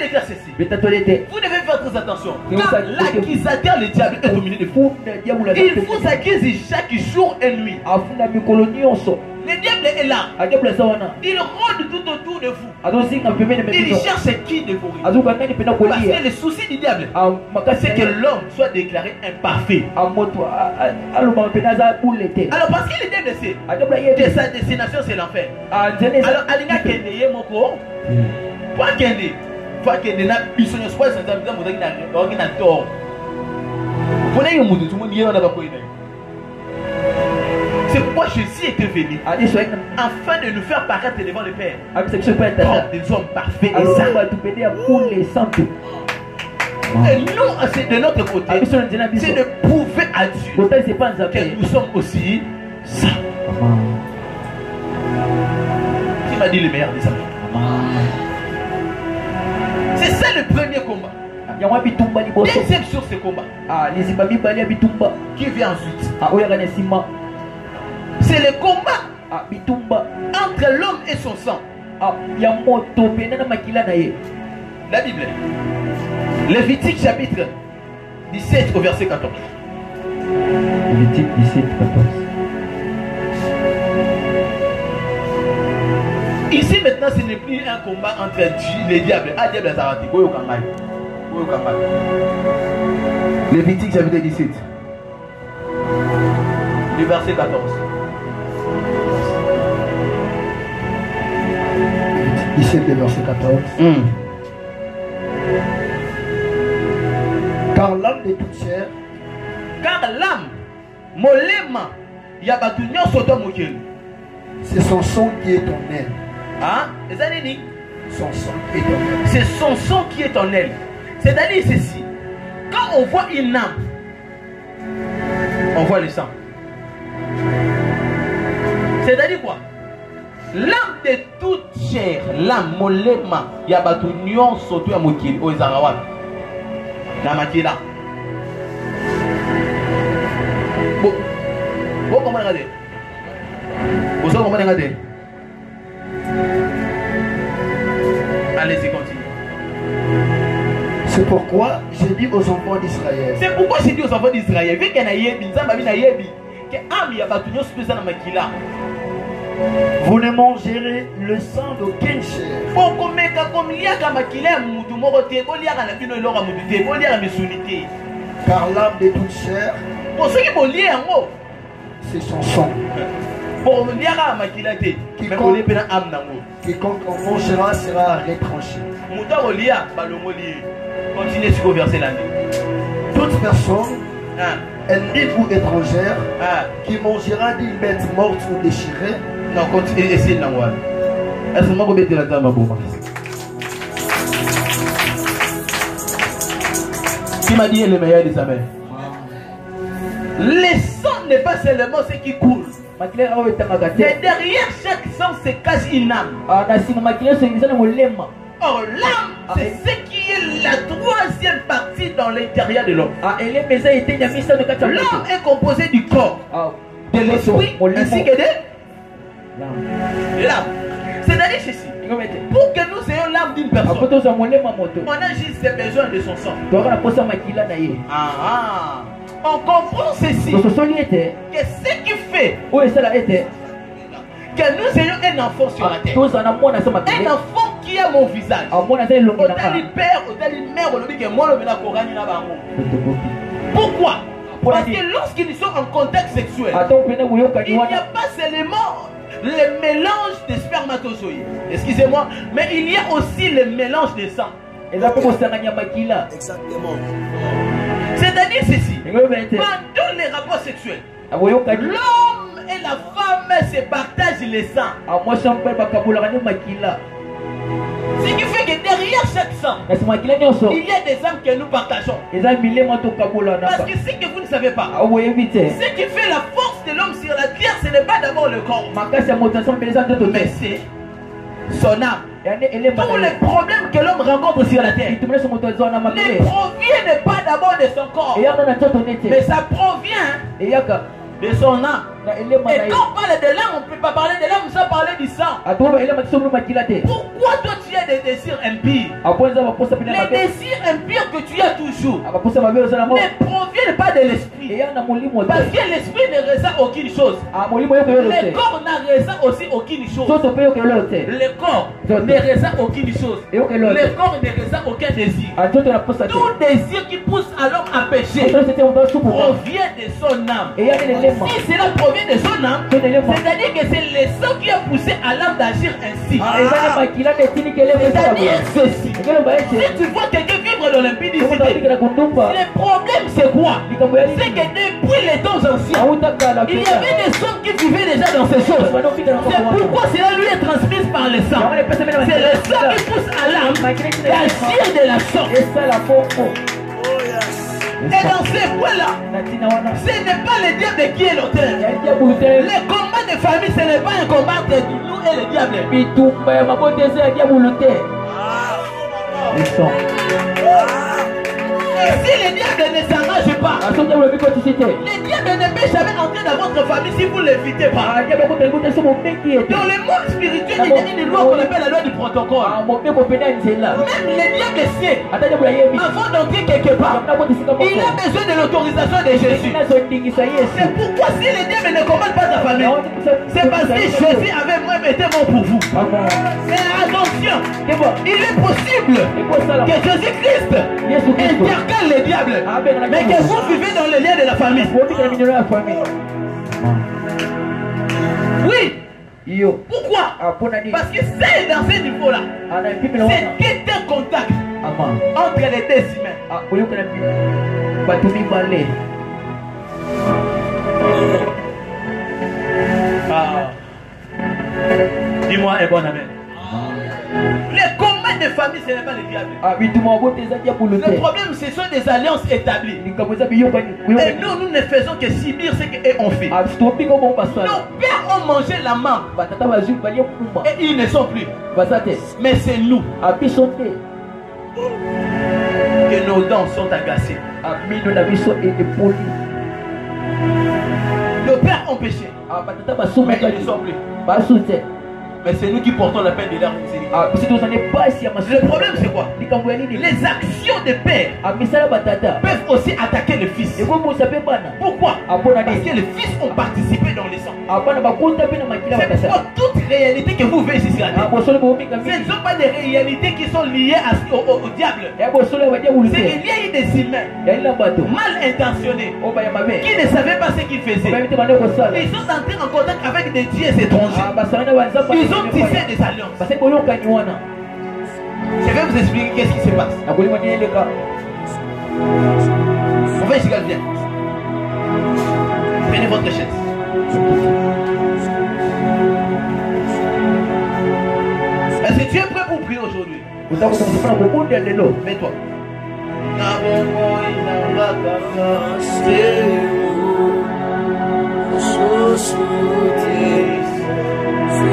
déclare ceci. Vous devez faire très attention. Car l'accusateur, le diable, est au milieu de vous. Il vous accuse chaque jour et nuit. Le diable est là. Il rôde tout autour de vous. Il cherche qui dévorer. Parce que le souci du diable, c'est que l'homme soit déclaré imparfait. Alors parce que le diable sait que sa destination c'est l'enfer. Alors Alina Kendeye Moko, pas Kende, pas Kende na bisonyo soit sans amis dans na tort. Vous voyez tout le monde hier on a pas quoi. C'est pourquoi Jésus était venu afin de nous faire paraître devant le Père des hommes parfaits et saints. Et nous, c'est de notre côté, c'est de prouver à Dieu que nous sommes aussi saints. Qui m'a dit le meilleur des amis? C'est ça le premier combat. Deuxième sur ce combat qui vient ensuite, c'est le combat entre l'homme et son sang. La Bible Lévitique chapitre 17 au verset 14. Lévitique 17, 14. Ici maintenant, ce n'est plus un combat entre les diables. Ah, diable, ça va. Lévitique chapitre 17. Le verset 14. 17 verset 14. Car l'âme de toute chair, Car l'âme, molema, yabatunyo soto mokeli. c'est son sang qui est en elle. Hein? C'est-à-dire, Son sang qui est en elle. c'est son sang qui est en elle. C'est-à-dire ceci. Quand on voit une âme, on voit le sang. C'est-à-dire quoi? L'âme de toute chair, l'âme molema, yabatunyo soto ya mokeli, oezarawa. Na makila. Vous comprenez? Vous comprenez? Allez-y, continue. C'est pourquoi j'ai dit aux enfants d'Israël. C'est pourquoi j'ai dit aux enfants d'Israël, vu qu'il y a yebi, nzamba bina yebi, que âme ya batunyo spécial na makila. Vous ne mangerez le sang d'aucune chair. Pour komeka comme liaka makila mutu moko te, bo liaka na bino eloko mutu te, bo liaka misunité. Car l'âme de toute chair, Pour ceux qui vont lier yango, c'est son sang. pour liaka makila te, mais pour les pena âme nango. Quiconque en mangera sera retranché. Muta olia balongo lié. Continuez sur le verset là. Toute personne, Ah, ennemie ou étrangère, ah. qui mangera d'une bête morte ou déchirée, Non, continue, essayez de l'envoyer. Est-ce que vous mettez la dame à vous? Qui m'a dit le meilleur de sa mère? Le sang n'est pas seulement ce qui coule. Mais derrière chaque sang se cache une âme. Or, l'âme, c'est ce qui est la troisième partie dans l'intérieur de l'homme. L'homme est composé du corps, de l'esprit, ainsi que de l'âme. C'est-à-dire ceci. Pour que nous ayons l'âme d'une personne, on a juste besoin de son sang. Ah, on comprend ceci. Que ce qui fait que nous ayons un enfant sur la terre, un enfant qui a mon visage, autant le père, autant la mère, on dit que moi, je vais pourquoi? Parce que lorsqu'ils sont en contact sexuel, il n'y a pas seulement le mélange des spermatozoïdes, excusez-moi, mais il y a aussi le mélange de sang. Exactement. C'est-à-dire ceci, pendant les rapports sexuels, l'homme et la femme se partagent le sang. Ce qui fait que derrière chaque sang, il y a des âmes que nous partageons. Parce que ce que vous ne savez pas, ce qui fait la force de l'homme sur la terre, ce n'est pas d'abord le corps, mais c'est son âme. Tous les problèmes que l'homme rencontre sur la terre ne proviennent pas d'abord de son corps, mais ça provient de son âme. Et quand on parle de l'âme, on ne peut pas parler de l'âme sans parler du sang. Pourquoi toi tu as des désirs impurs? Les désirs impurs que tu as toujours ne proviennent pas de l'esprit. Parce que l'esprit ne ressent aucune chose. Le corps ne ressent aussi aucune chose. Le corps ne ressent aucune chose. Le corps ne ressent aucun désir. Tout désir qui pousse à l'homme à pécher provient de son âme. Si cela provient de son âme, c'est-à-dire que c'est le sang qui a poussé à l'âme d'agir ainsi. C'est-à-dire ceci. Si tu vois quelqu'un vivre dans l'impudicité, le problème c'est quoi? C'est que depuis les temps anciens, il y avait des sangs qui vivaient déjà dans ces choses. C'est pourquoi cela lui est transmis par le sang. C'est le sang qui pousse à l'âme d'agir de la sorte. Et dans ces points-là, ce n'est pas le diable qui est l'auteur. Le combat de famille, ce n'est pas un combat entre nous et le diable. si le diable ne s'engage pas, le diable ne peut jamais entrer dans votre famille si vous ne l'évitez pas. Dans le monde spirituel, il y a une loi qu'on appelle la loi du protocole. Même le diable sait, avant d'entrer quelque part, il a besoin de l'autorisation de Jésus. C'est pourquoi si le diable ne commande pas ta famille, c'est parce que Jésus avait moi été bon pour vous. Mais attention, il est possible que Jésus-Christ intercale le diable, mais que vous vivez dans le lien de la famille. Oui. Pourquoi? Parce que c'est dans ce niveau-là. C'est un contact entre les deux humains. Dis-moi un bon amen. Les combats de famille, ce n'est pas le diable. Le problème, ce sont des alliances établies. Et nous ne faisons que subir ce qu'eux ont fait. Nos pères ont mangé la main. Et ils ne sont plus. Mais c'est nous que nos dents sont agacées. Nos pères ont péché. Mais ils ne sont plus. Mais c'est nous qui portons la peine de leur miséricorde. Le problème c'est quoi? Les actions des pères peuvent aussi attaquer le fils. Pourquoi? Parce que les fils ont participé dans les sangs. C'est pourquoi toute réalité que vous voyez ici, ce ne sont pas des réalités qui sont liées au diable. C'est qu'il y a eu des humains mal intentionnés qui ne savaient pas ce qu'ils faisaient. Ils sont entrés en contact avec des dieux étrangers. Ils ont tissé des alliances. Je vais vous expliquer qu'est-ce qui se passe. On va essayer de bien. Prenez votre chaise. Est-ce que tu es prêt pour prier aujourd'hui? Mets-toi.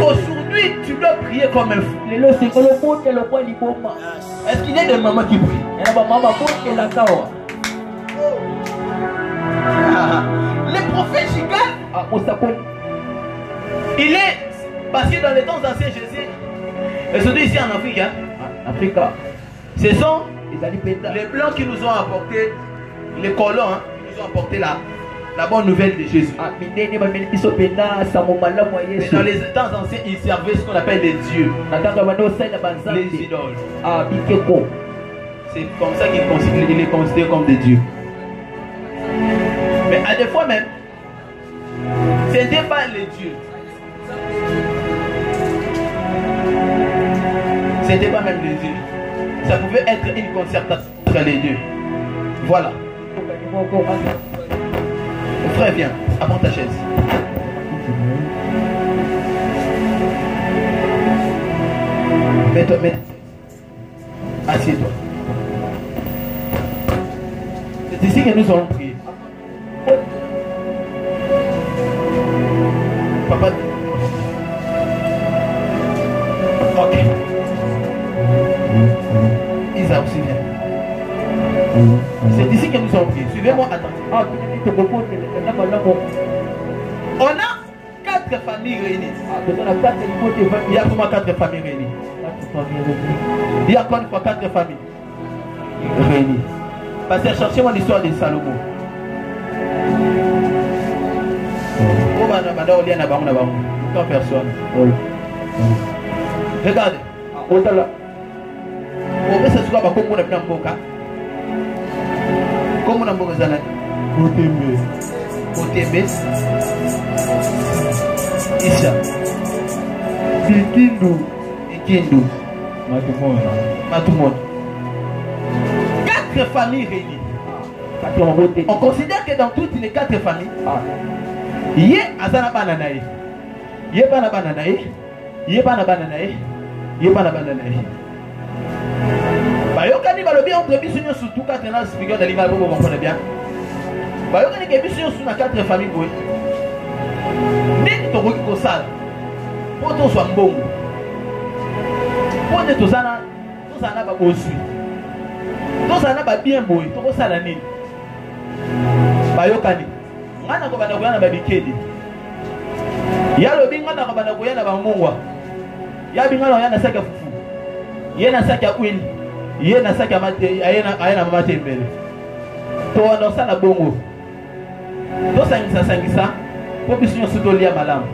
Aujourd'hui, tu dois prier comme un fou. Est-ce qu'il y a des mamans qui prient? Le prophète Chigal, il est parce que dans les temps anciens, Jésus, et surtout ici en Afrique, ce sont les blancs qui nous ont apporté, les colons, qui nous ont apporté la bonne nouvelle de Jésus. Mais dans les temps anciens, ils servaient ce qu'on appelle les dieux, les idoles. C'est comme ça qu'ils les considèrent comme des dieux. Mais à des fois même, ce n'était pas les dieux. Ce n'était pas même les dieux. Ça pouvait être une concertation entre les deux. Voilà. Frère, viens, apprends ta chaise. Mets-toi, assieds-toi. C'est ici que nous allons prier. Papa. Ok. Isa aussi vient. C'est ici que nous allons prier. Suivez-moi, attendez. On a 4 familles réunies. Il y a comment 4 familles réunies? Il y a encore une fois 4 familles réunies. Parce que cherchez-moi l'histoire de Salomon. Quand personne. Regardez. Comment on a besoin de Otembe, Isha, Ikindu, Matumon. 4 familles réunies. On considère que dans toutes les 4 familles, Yé Azana Bananae, Yé Banabanae, Yé Banabanae, Yé Banabanae. Bayokani balobi entre biso surtout 4 ans speaker de l'imam pour comprendre bien. Bayokani ke biso sur 4 familles boy. Ndeni to koki ko sala. Poto so mbongo. Poto to sana ba bosui. Tout ça n'a pas bien beau, tout ça la nini. Bayokani. Ngana ko bana kuyana babikedi. Ya lo bingana ko bana kuyana ba mungwa. Ya bingana yana saka fufu. Yena saka win. Yena saka mate ayena mate mbele. To ndo sana bongo. To sangisa. Po bisinyo sudolia malamu.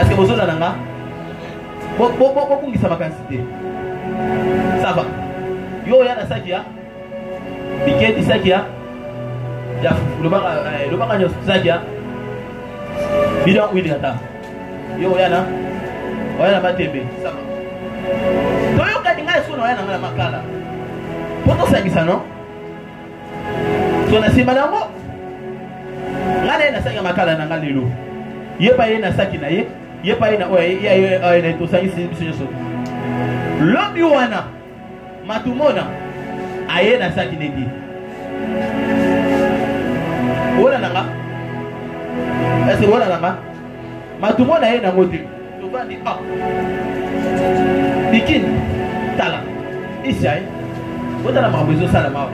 Est-ce que vous avez un nga? Beaucoup qui s'ama quantité. Ça va. Yo yana sakia. Biketi sakia. Ya le banga nyo sakia. Bidon oui data. Yo yana. Oyana matembe. Ça va. Toyo kadinga suna oyana ngala makala. Poto sagisa no? Tona simanamo. Ngale na sakia makala na ngalelo. Yeba yena saki na ye. Yepa ina na to sa isi biso. Lobi wana matumona ayena saki nedi. Wala nanga. Est-ce wala nanga? Matumona ayena ngoti. To bandi ah. Bikin tala. Isai. Wala na mabezo sala ma.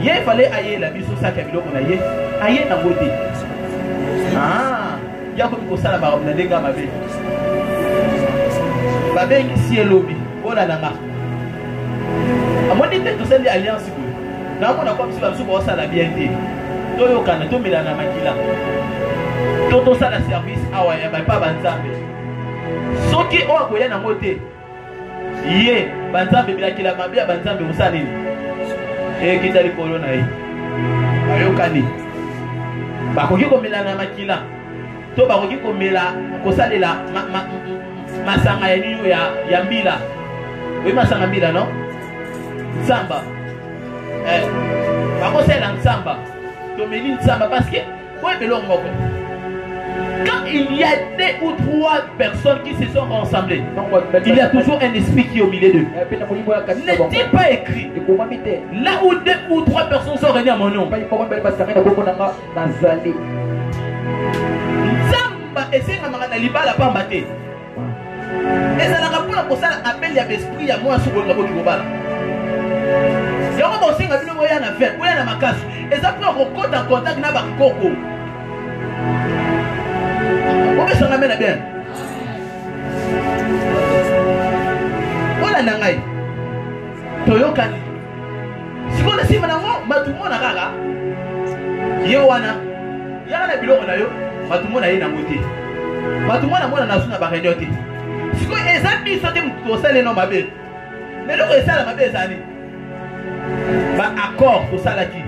Ye fallait ayela biso saki biloko na ye. Ayena ngoti. Ah. Ya ko ko sala ba na denga mabe babengi sielobi bona nanga amoni te to sali alliance ko na mona ko msiba msuba osala bien te to yokana to melana makila to sala service awa ya ba pa banzambe soki o akoya na mote ye banzambe bila kila mabia banzambe musala nini kitali corona yi ayokani ba ko ko melana makila to ba koki komela kosalela masanga ya niyo ya mbila we masanga mbila no nsamba ba kosela nsamba to meni nsamba parce que ouais belong moko quand il y a 2 ou 3 personnes qui se sont rassemblées il y a toujours un esprit qui est au milieu d'eux. N'est-il pas écrit là où 2 ou 3 personnes sont réunies à mon nom esenga makana libala pamba te ezalaka mpona kosala appel ya besprit ya mwa sokolonga boki kobala yango bosenga bino boya na ver boya na makasi eza mpona kokota en contact na bakoko obesanga mena bien wala na ngai toyokani sikoyo na nsima nango matumona kaka ye wana yaka na biloko na yo matumona ye nango te matumona mona na suna barenyo te sikoyo eza biso te motu osala no mabe meloko esala mabe ezali baaccord tosalaki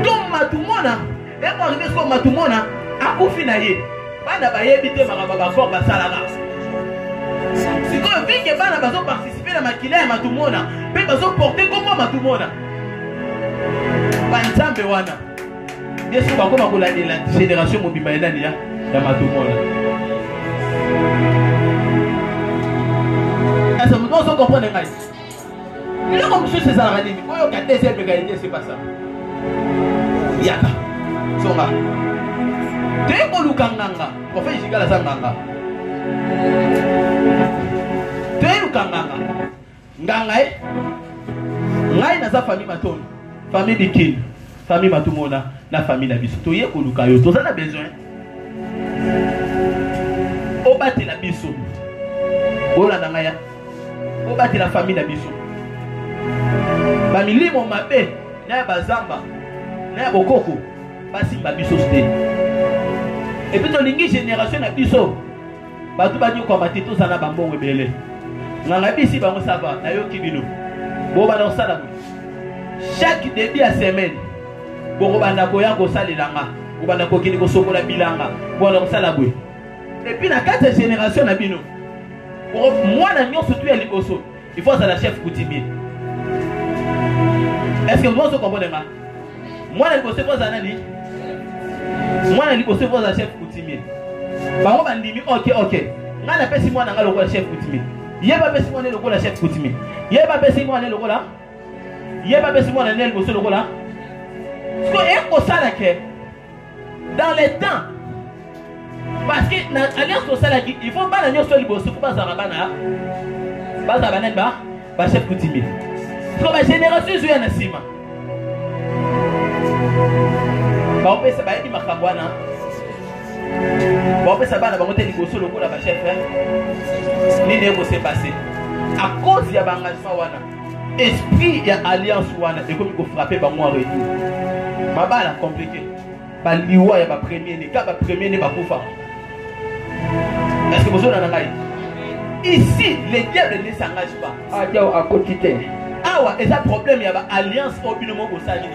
to matumona eko arrive sikoyo matumona akufi na ye bana bayebi te makambo baaccord basalaka sikoyo vinge bana bazoparticipe na makila ya matumona mpe bazoporte kombo matumona banzambe wana yesu bakoma kolandela génération mobimba enani ya matumona asa moto ozo comprendre ngai biloko mosusu ezalaka nini oyoka deuxième égalité c'est pas ça yaka songa toye koluka nganga kofe jikala za nganga toye luka nganga nganga ngai naza famille matondo famille bikini famille matumona na famille na biso toye koluka yo toza na besoin obatela biso olanda ngai ya obatela famille na biso bamilimo mabe na ya bazamba na ya bokoko basimba biso te epuis tolingi génération na biso bato banyokama te toza na bambongo ebele nganga bisi bango sava nayoki bino bobanda kosala chaque début ya semaine bokobanda koya kosalelanga bobanda kokende kosokola bilanga bobanda kosala bwe epuis na kati ya génération na bino mwana nyonso tu ya liboso il faut azala chef coutumier. Est-ce que vous comprenez ça? Moi, je ne sais pas nani. Moi, je ne sais pas chef coutumier. Bango bandimi ok. Ngana pesi moi nanga lokola chef coutumier. Yeba pesi moi lokola chef coutumier. Yeba pesi moi lokola. Yeba pesi moi nel bosso lokola. Ce que est ko sala ke dans les temps. Parce que dans alliance ko sala ki il faut pas la nyonso liboso ko bazara bana. baza banani ba chef coutumier so ba génération ezoya na nsima baopesa bayebi makambo wana baopesa bana bango te liboso lokola ba chef nini ekose passe à cause ya baengagement wana esprit ya alliance wana ekomi kofrappe bango en retour mabala compliqué baliwa ya bapremier ne ka bapremier ne bakufa est-ce que vous avez ici le diable ne s'engage pas à côté awa et ça problème il y a alliance au binomio au sali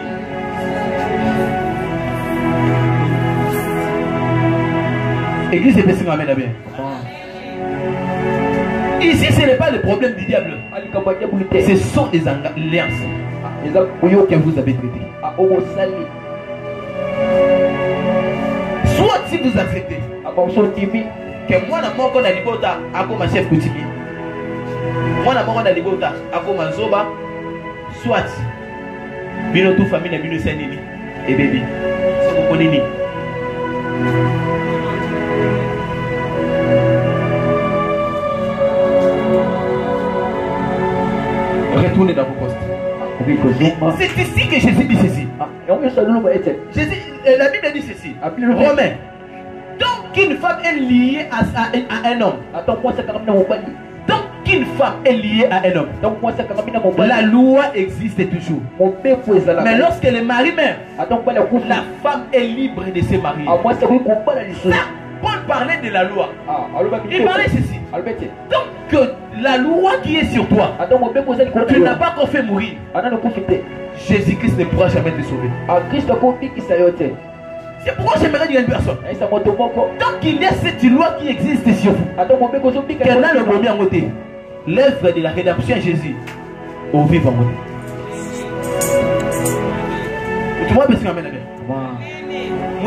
église est pessimiste amène bien ici ce n'est pas le problème du diable ce sont les alliances que vous avez traitées soit si vous acceptez que moi na moko na libota akoma chef coutumier moi na moko na libota akoma zoba soit bino tout famille na bino senini et bébé so ko nini retournez dans vos postes. C'est ici que Jésus dit ceci. Jésus, la Bible dit ceci. Romains. Donc qu'une femme est liée à un homme. Donc qu'une femme est liée à un homme. La loi existe toujours. Mais lorsque le mari meurt, la femme est libre de se marier. Paul parlait de la loi. Il parlait ceci. Donc que la loi qui est sur toi, tu n'as pas encore fait mourir. Jésus-Christ ne pourra jamais te sauver. C'est pourquoi j'aimerais dire à une personne. Tant qu'il y a cette loi qui existe sur vous, qu'elle a le premier en côté, l'œuvre de la rédemption à Jésus, au vivant en côté. Tu vois, baisser ma main là-bas.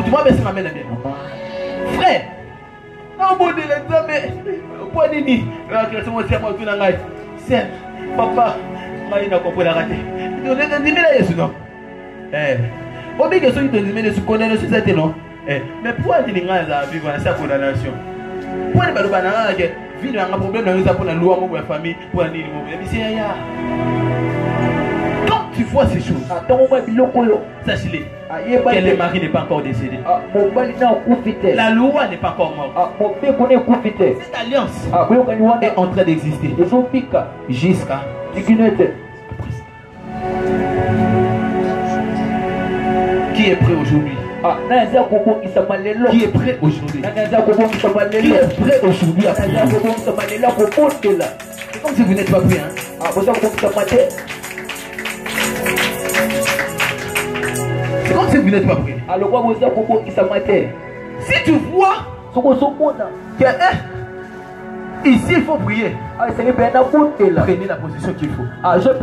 Tu vois, baisser ma main là-bas. Frère, non, bon, l'examen, point de nid. C'est papa, il n'a pas compris la raté. Il n'a pas non. Au que ceux qui te disent de connaître ce que non. Mais pourquoi tu n'as pas vivre dans sa condamnation? Pourquoi tu n'as pas vivre un problème dans la loi de la famille pour un niveau? Quand tu vois ces choses, sache-les que le mari n'est pas encore décédé. La loi n'est pas encore morte. Cette alliance est en train d'exister jusqu'à qui est prêt aujourd'hui? Qui est prêt aujourd'hui? Qui est prêt aujourd'hui à prier? C'est comme si vous n'êtes pas prêt. C'est comme si vous n'êtes pas prêt. Si tu vois que ici il faut prier, prenez la position qu'il faut. Vous savez,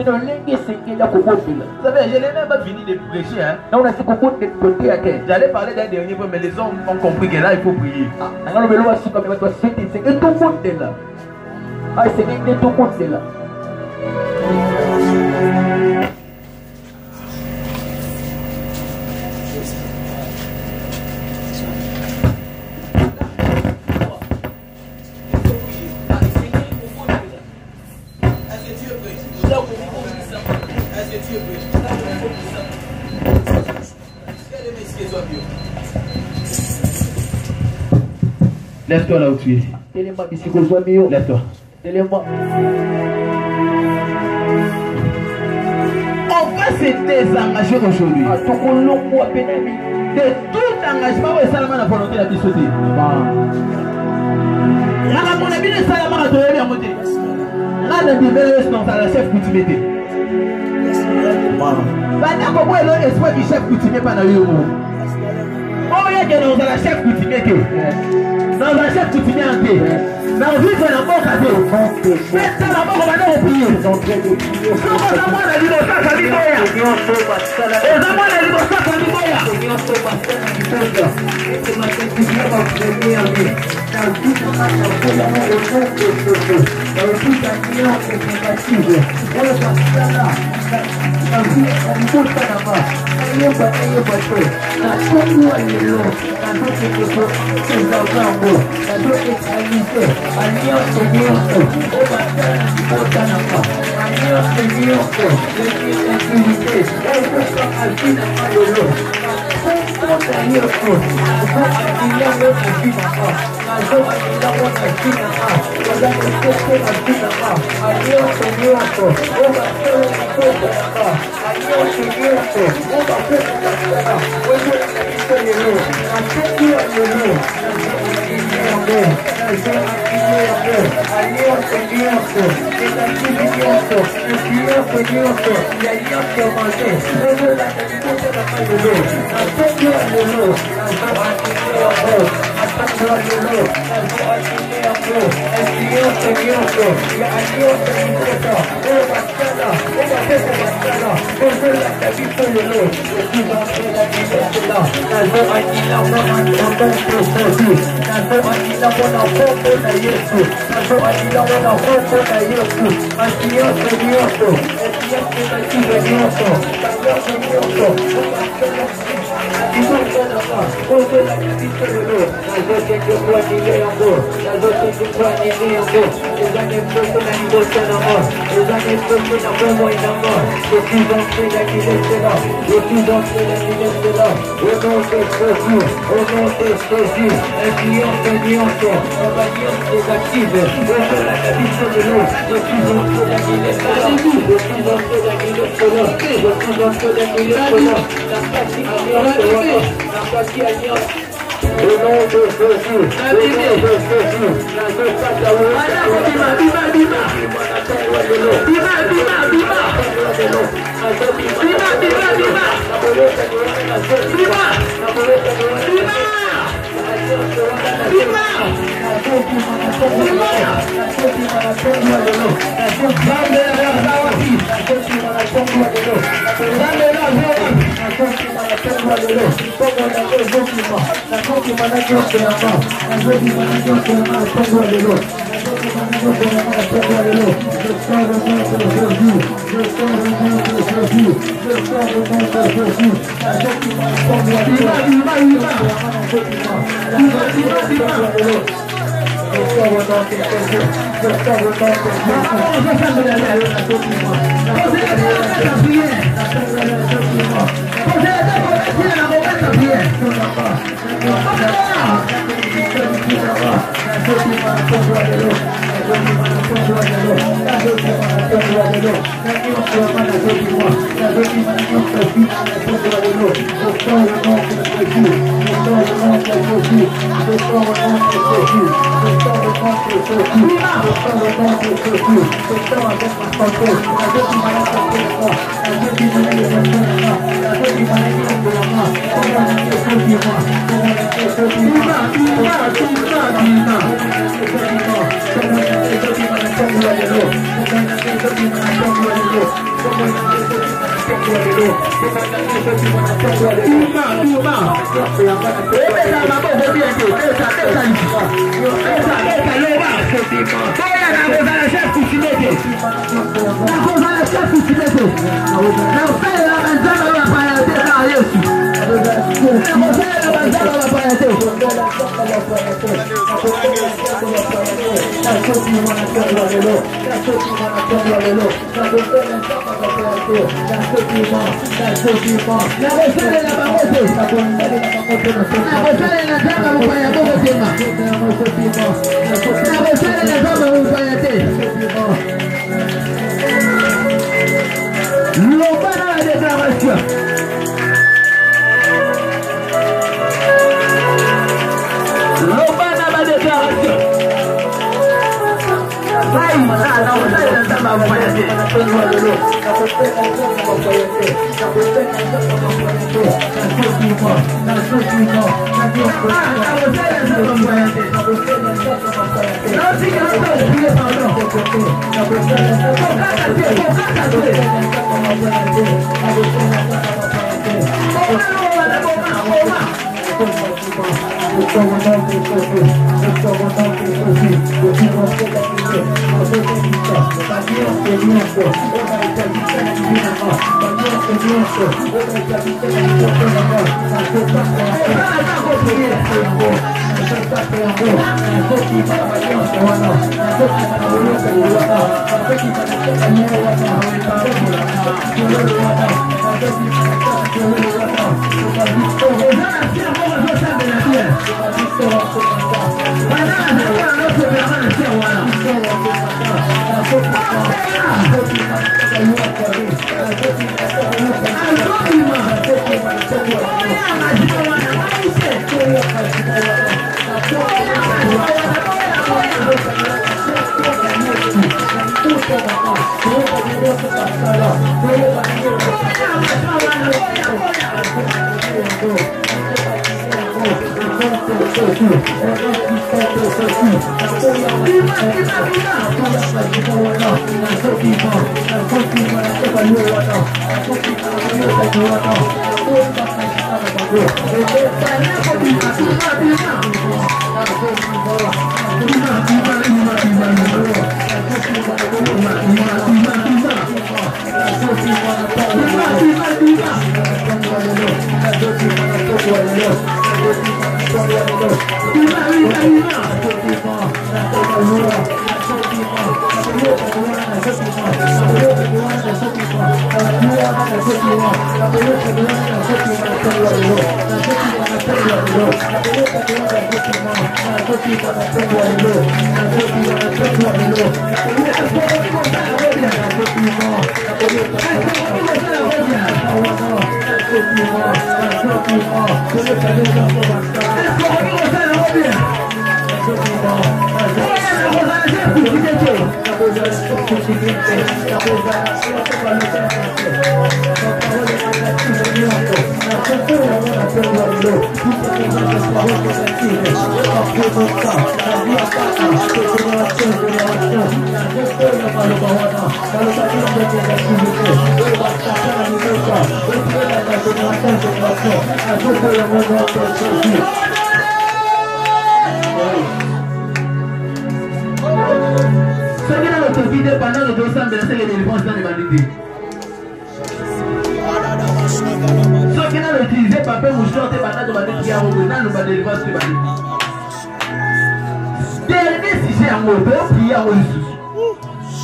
je n'ai même pas fini de prêcher. J'allais parler d'un dernier point, mais les hommes ont compris que là il faut prier. Lève-toi là où tu es. Lève-toi. On va se désengager aujourd'hui de tout engagement où est seulement la volonté de la bisouté. La monnaie est seulement la tournée à monter. Là, le niveau est dans la chef coutumier. Pendant que vous avez l'espoir du chef coutumier pendant le jour. Oh, il y a que dans la chef coutumier. Dans la chef coutumier en paix. Dans le vivre la mort à Dieu. Mais ça, la mort, on va nous prier. Comment ça, moi, la liberté, ça dit quoi? Et ça, moi, la liberté, ça dit quoi?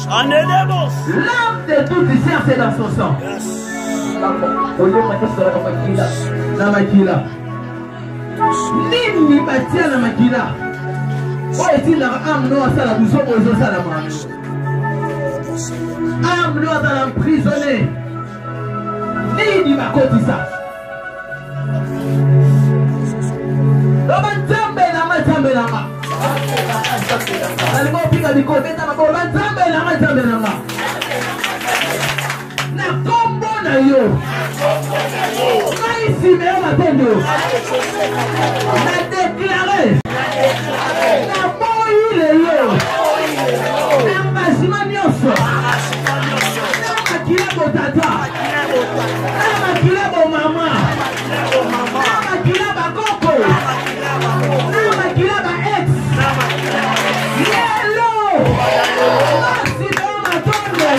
L'âme de tout désert, c'est dans son sang. Nini batia na makila. Oye la âme no asala busomo ezo sala mami. Âme no asala emprisonné. Nini bakotisa. Loba nzambe na mazambe na ma. Alingo pika bikobeta mabola nzambe na mazambe na ma. Na kombo na yo. Maïsi me matendo. Na déclaré. Na boile yo. Na mbasima nyonso. Na makila botata. Na makila bo mama. Na makila ba koko. Na makila ba ex. Yelo. Maïsi me matendo.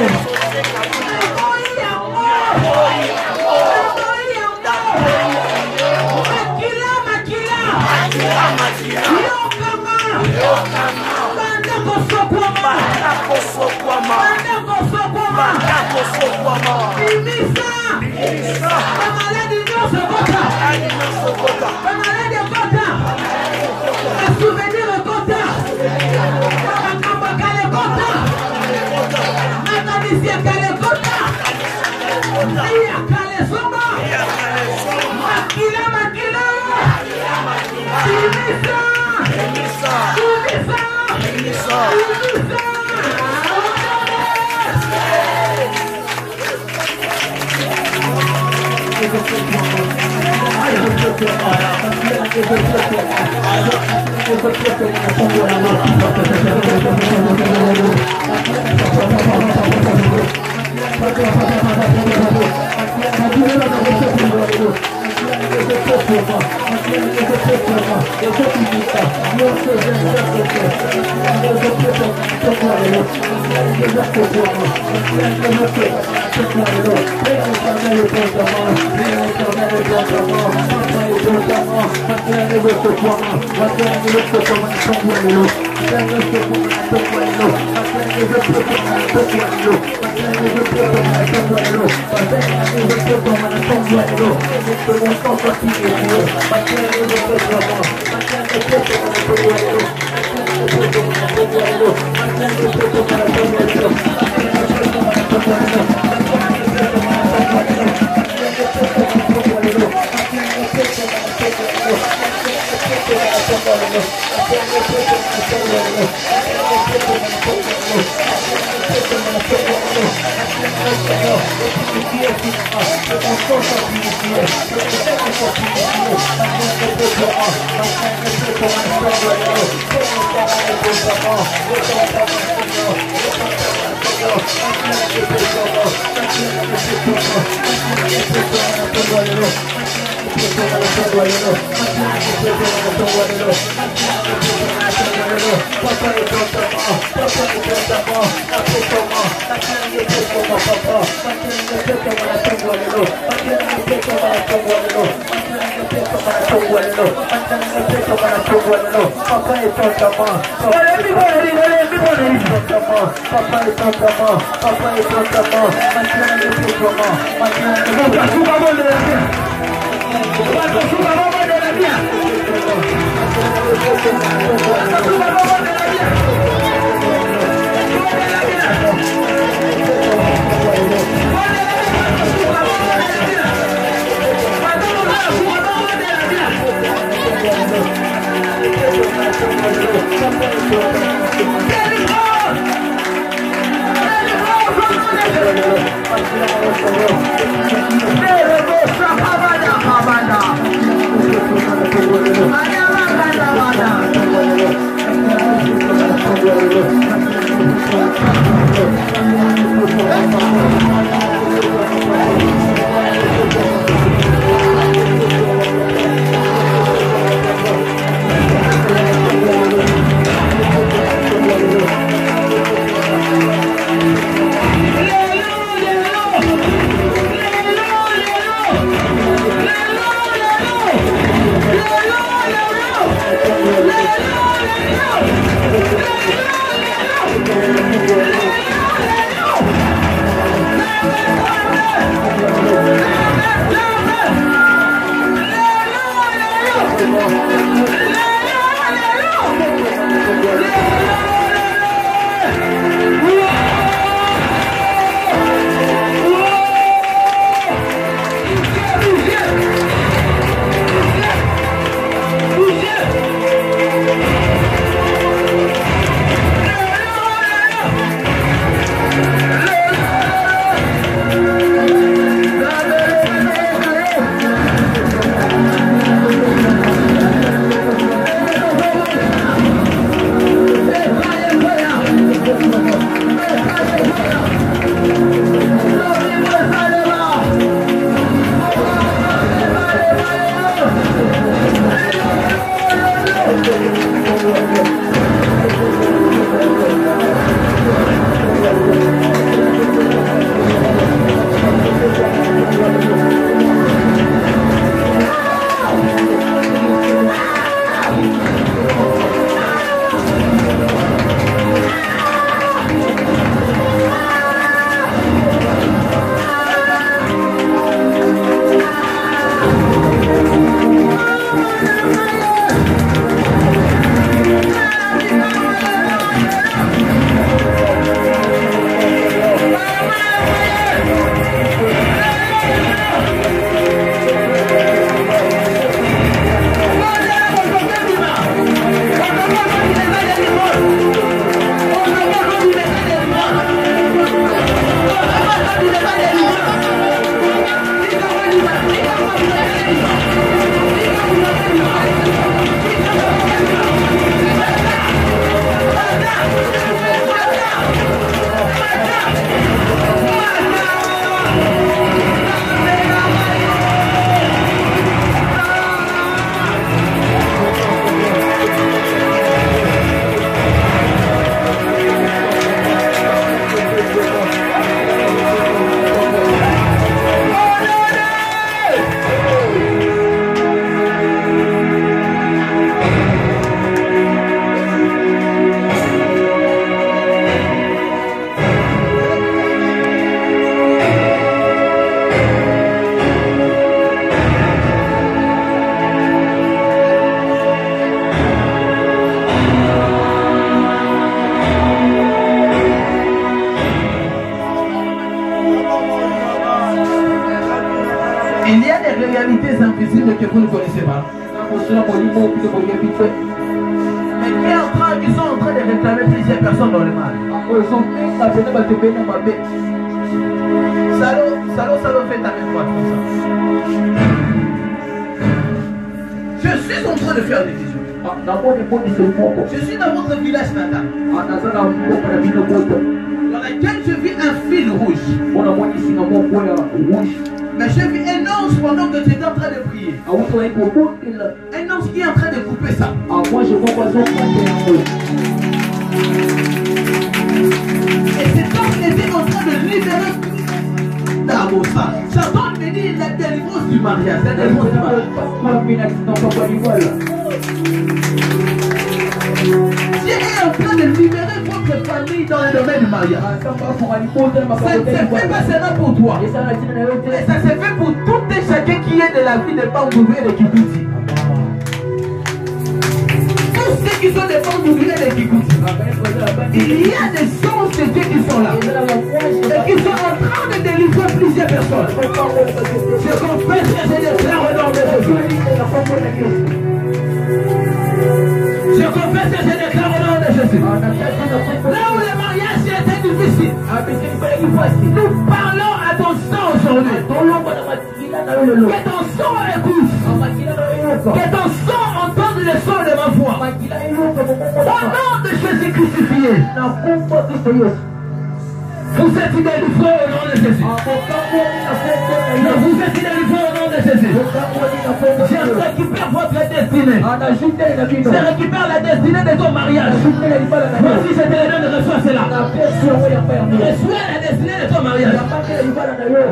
Thank you. visible que vous ne connaissez pas. Mais qui sont en train de réclamer plusieurs personnes dans le mal. Salaud, fais ta main droite comme ça. Je suis en train de faire des visions. Je suis dans votre village natal, dans lequel je vis un fil rouge. Mais je vis un ange pendant que tu es en train de prier. Un ange qui est en train de couper ça. Et cet ange était en train de libérer Dabosa. J'entends me dire la délivrance du mariage. La délivrance du mariage. Dieu est en train de libérer votre famille dans le domaine du mariage. Ça ne se fait pas seulement pour toi, mais ça se fait pour tout et chacun qui est de la vie de Pambourou et de Kibouti. Tous ceux qui sont des Pambourou et de Kibouti. Il y a des anges de Dieu qui sont là et qui sont en train de délivrer plusieurs personnes. Je confesse que j'ai des frères au nom de Jésus. Je confesse que j'ai des frères au nom de Jésus. Là où le mariage était difficile, nous parlons à ton sang aujourd'hui. Que ton sang écoute. Que ton sang entende le son de ma voix. Au nom de Jésus crucifié. Vous êtes délivrés au nom de Jésus. Vous êtes délivrés au nom de Jésus. Je récupère votre destinée. Je récupère la destinée de ton mariage. Voici, je te le donne, reçois cela. Reçois la destinée de ton mariage.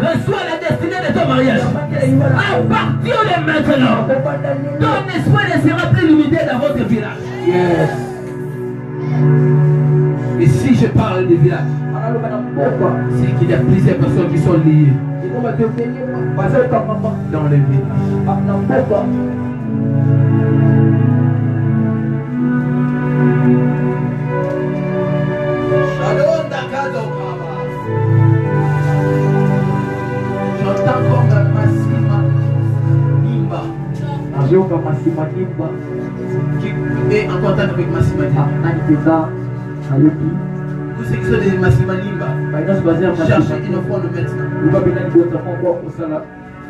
Reçois la destinée de ton mariage. À partir de maintenant, ton espoir ne sera plus limité dans votre village. Yes. Et si je parle du village, c'est qu'il y a plusieurs personnes qui sont liées dans le village. J'entends comme Massima Nimba qui est en contact avec Massima Nimba. Tous ceux qui sont des Massima Nimba, cherchez une offrande maintenant.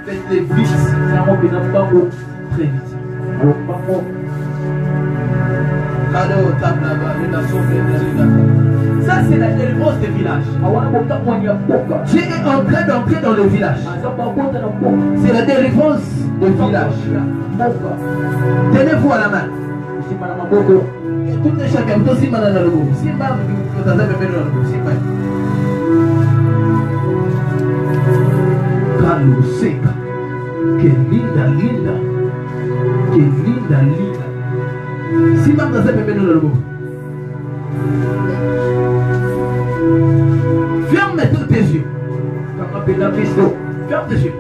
Faites les vis très vite. Ça, c'est la délivrance des villages. Dieu est en train d'entrer dans le village. C'est la délivrance des villages. Tenez-vous à la main. Tout est chacun. Tout est chacun. Carlo seca. Que linda, linda. Que linda, linda. Si mam dans bébé dans le mot. Ferme tous tes yeux. Ferme tes yeux.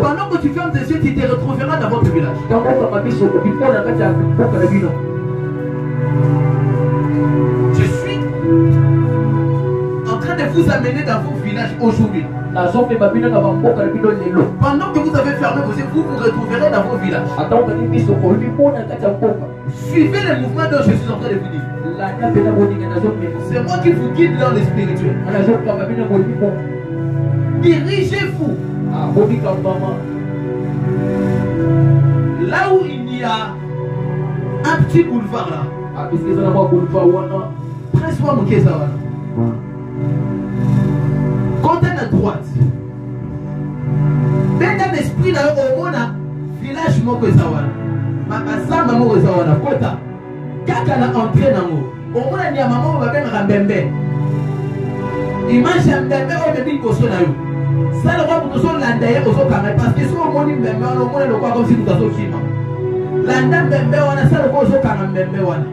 Pendant que tu fermes tes yeux, tu te retrouveras dans votre village. Je suis en train de vous amener dans vos villages aujourd'hui. Pendant que vous avez fermé vos yeux, vous vous retrouverez dans vos villages. Suivez le mouvement dont je suis en train de vous dire. C'est moi qui vous guide dans le spirituel. Dirigez-vous là où il y a un petit boulevard là. Presse-moi mon pied ça. Quand elle est à droite, dans l'esprit là, au monde, village moko zawana. Makasamba moko zawana. Kota. Kaka na entrée nango. Au monde il y a maman va bien rambembe. Image mbembe au début koso na yo. Ça le roi pour son landaye koso kanga parce que so moni mbembe au monde le quoi comme si nous avons kima. Landa mbembe wana ça le koso kanga mbembe wana.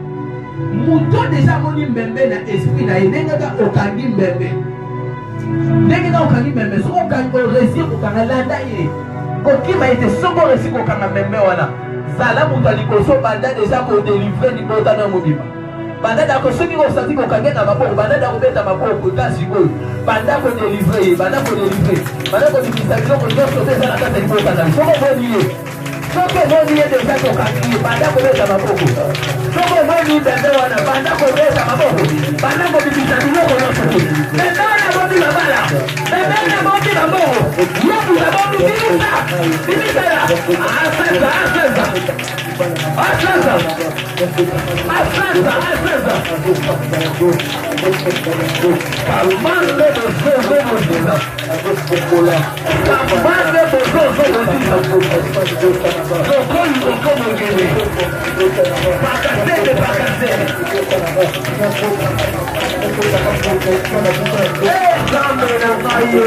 Muto déjà moni mbembe na esprit na yenga okangi mbembe. Ndenge na okangi mbembe so okangi réussir okanga landa ye. Kokima était soko réussir okanga mbembe wana. Sala muto alikoso banda déjà ko délivrer ni bota na mobima. Banda ko soki ko sati ko kanga na maboko banda ko beta maboko kasi ko. Banda ko délivrer, banda ko délivrer. Banda ko délivrer ko so ko ça na kata ni bota na. Soko ko lié. Soko moni yede sako kaki, banda kubeza maboko. Soko moni bende wana, banda kubeza maboko. Banda kubisa biloko yote. Bendana moni babala. Bendana moni baboko. Yobu ya moni bilisa. Bilisa ya. Asasa, asasa. Asasa. Asasa, asasa. Kamande bozo bozo. Kamande bozo bozo. Socorro como que Bacacete, bacacete. Hambre no fallo.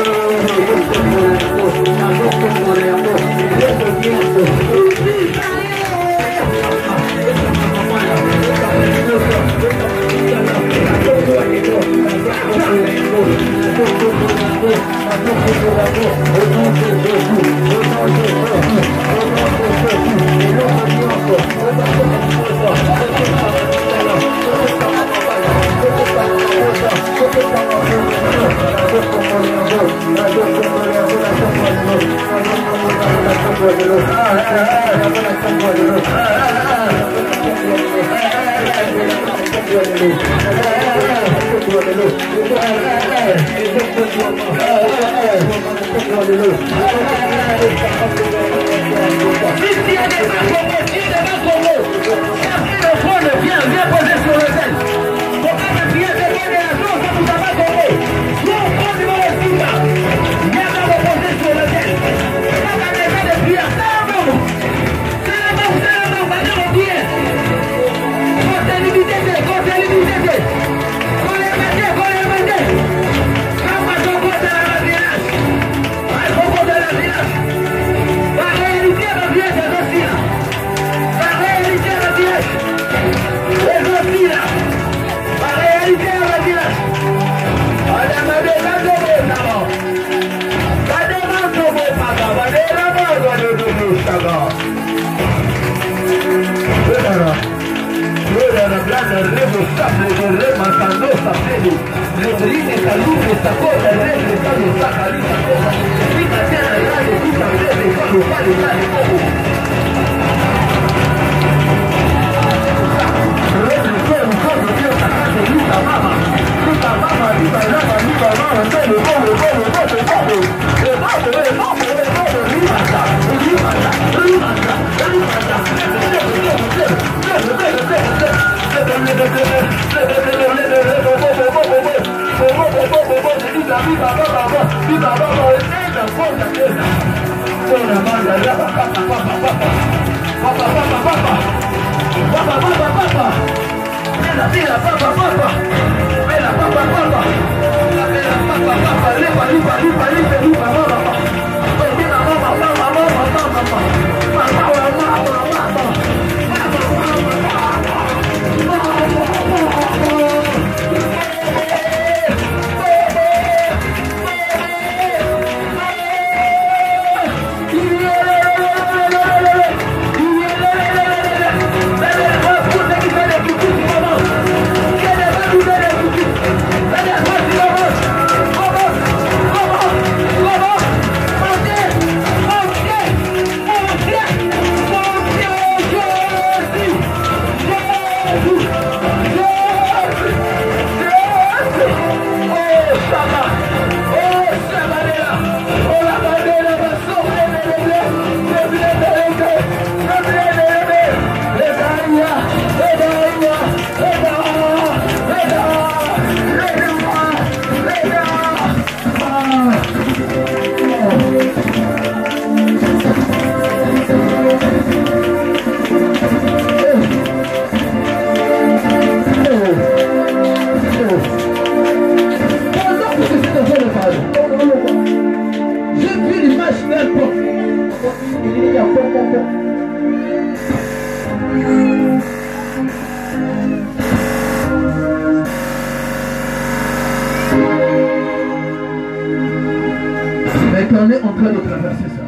On est en train de traverser ça.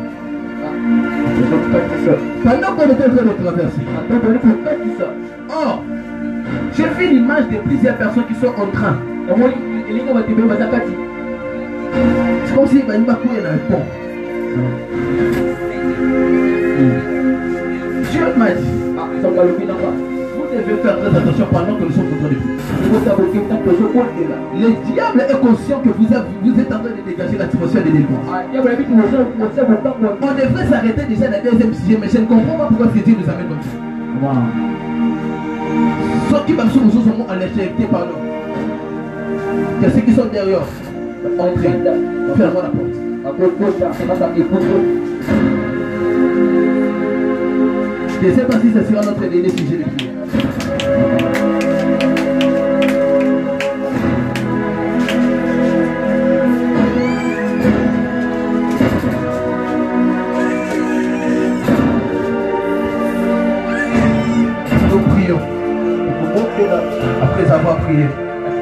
Pendant qu'on est en train de traverser, or, j'ai fait l'image de plusieurs personnes qui sont en train. C'est comme si il y a un pont. Dieu m'a dit, vous devez faire très attention pendant que nous sommes en train de prier. Le diable est conscient que vous êtes en train de dégager l'atmosphère de délivrance. On devrait s'arrêter déjà dans le deuxième sujet, mais je ne comprends pas pourquoi Dieu nous amène comme ça. Ceux qui sont en légèreté, pardon. Il y a ceux qui sont derrière. Entrez. Ferme-moi la porte. Je ne sais pas si ce sera notre dernier sujet de prière. Nous prions. Après avoir prié.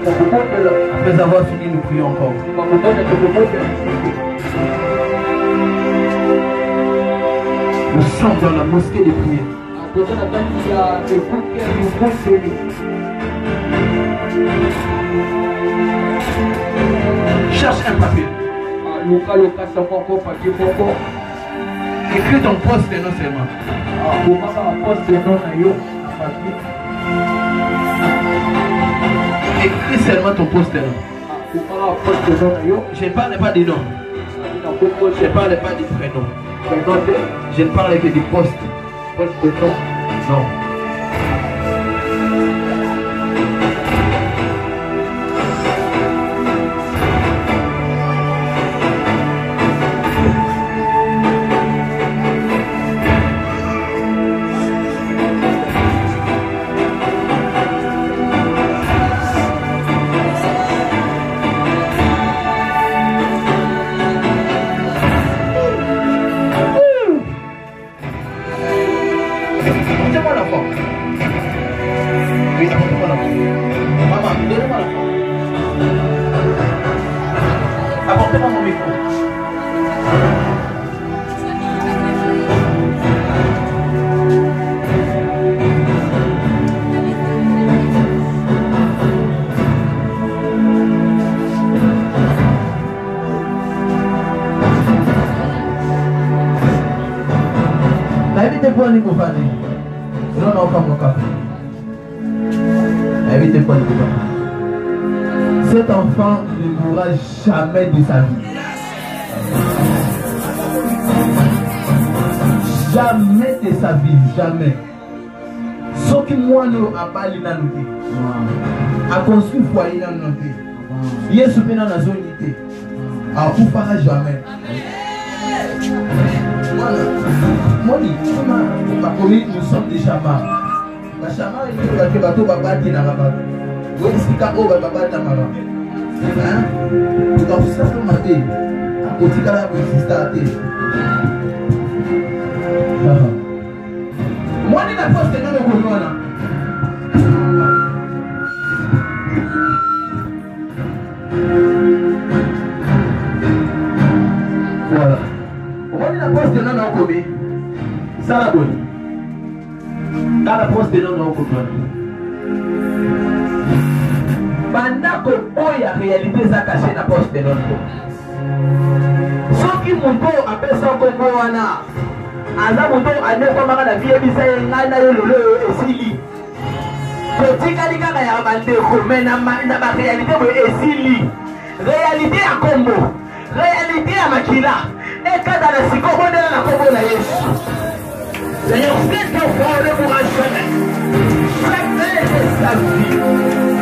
Après avoir fini, nous prions encore. Nous sommes dans la mosquée de prière. Cherche un papier. Écris ton poste non seulement. Écris seulement ton poste nom. Je ne parle pas des noms. Je ne parle pas des prénoms. Je ne parle que du poste. Poste de nom. Non. Apportez-moi l'enfant. Oui, apportez-moi l'enfant. Maman, donnez-moi l'enfant. Apportez-moi mon micro. Évitez pas de vous faire. Non, non, pas mon café. Évitez pas de vous faire. Cet enfant ne mourra jamais de sa vie. Jamais de sa vie, jamais. Ce qui moi nous a pas l'inanité. A construit foyer dans notre vie. Il est soupé dans la zone unité. Alors, vous ne farez jamais. Nous sommes des chamans. Les chamans, ils disent que bateau va battre dans la bateau. Oui, c'est quand on va battre dans la bateau. Donc, ça, c'est ma vie. À côté de la bateau, moi, je n'ai pas de nom de Konoana. Voilà. Moi, je n'ai pas de nom de Konoana. Ça la bonne. Quand la poste de non comprendre. Pendant que il y a réalité ça caché la poste de non. Ce qui monto appelle ça comme wana. Aza monto ane kwa maka na vie bisa ngana yo lolo esili. Petit kalika ya bande ko mena na ba réalité bo esili. Réalité ya kombo. Réalité ya makila. Et quand dans la sikobo na kombo na Yesu. Seigneur, cet enfant ne mourra jamais. Jamais de sa vie.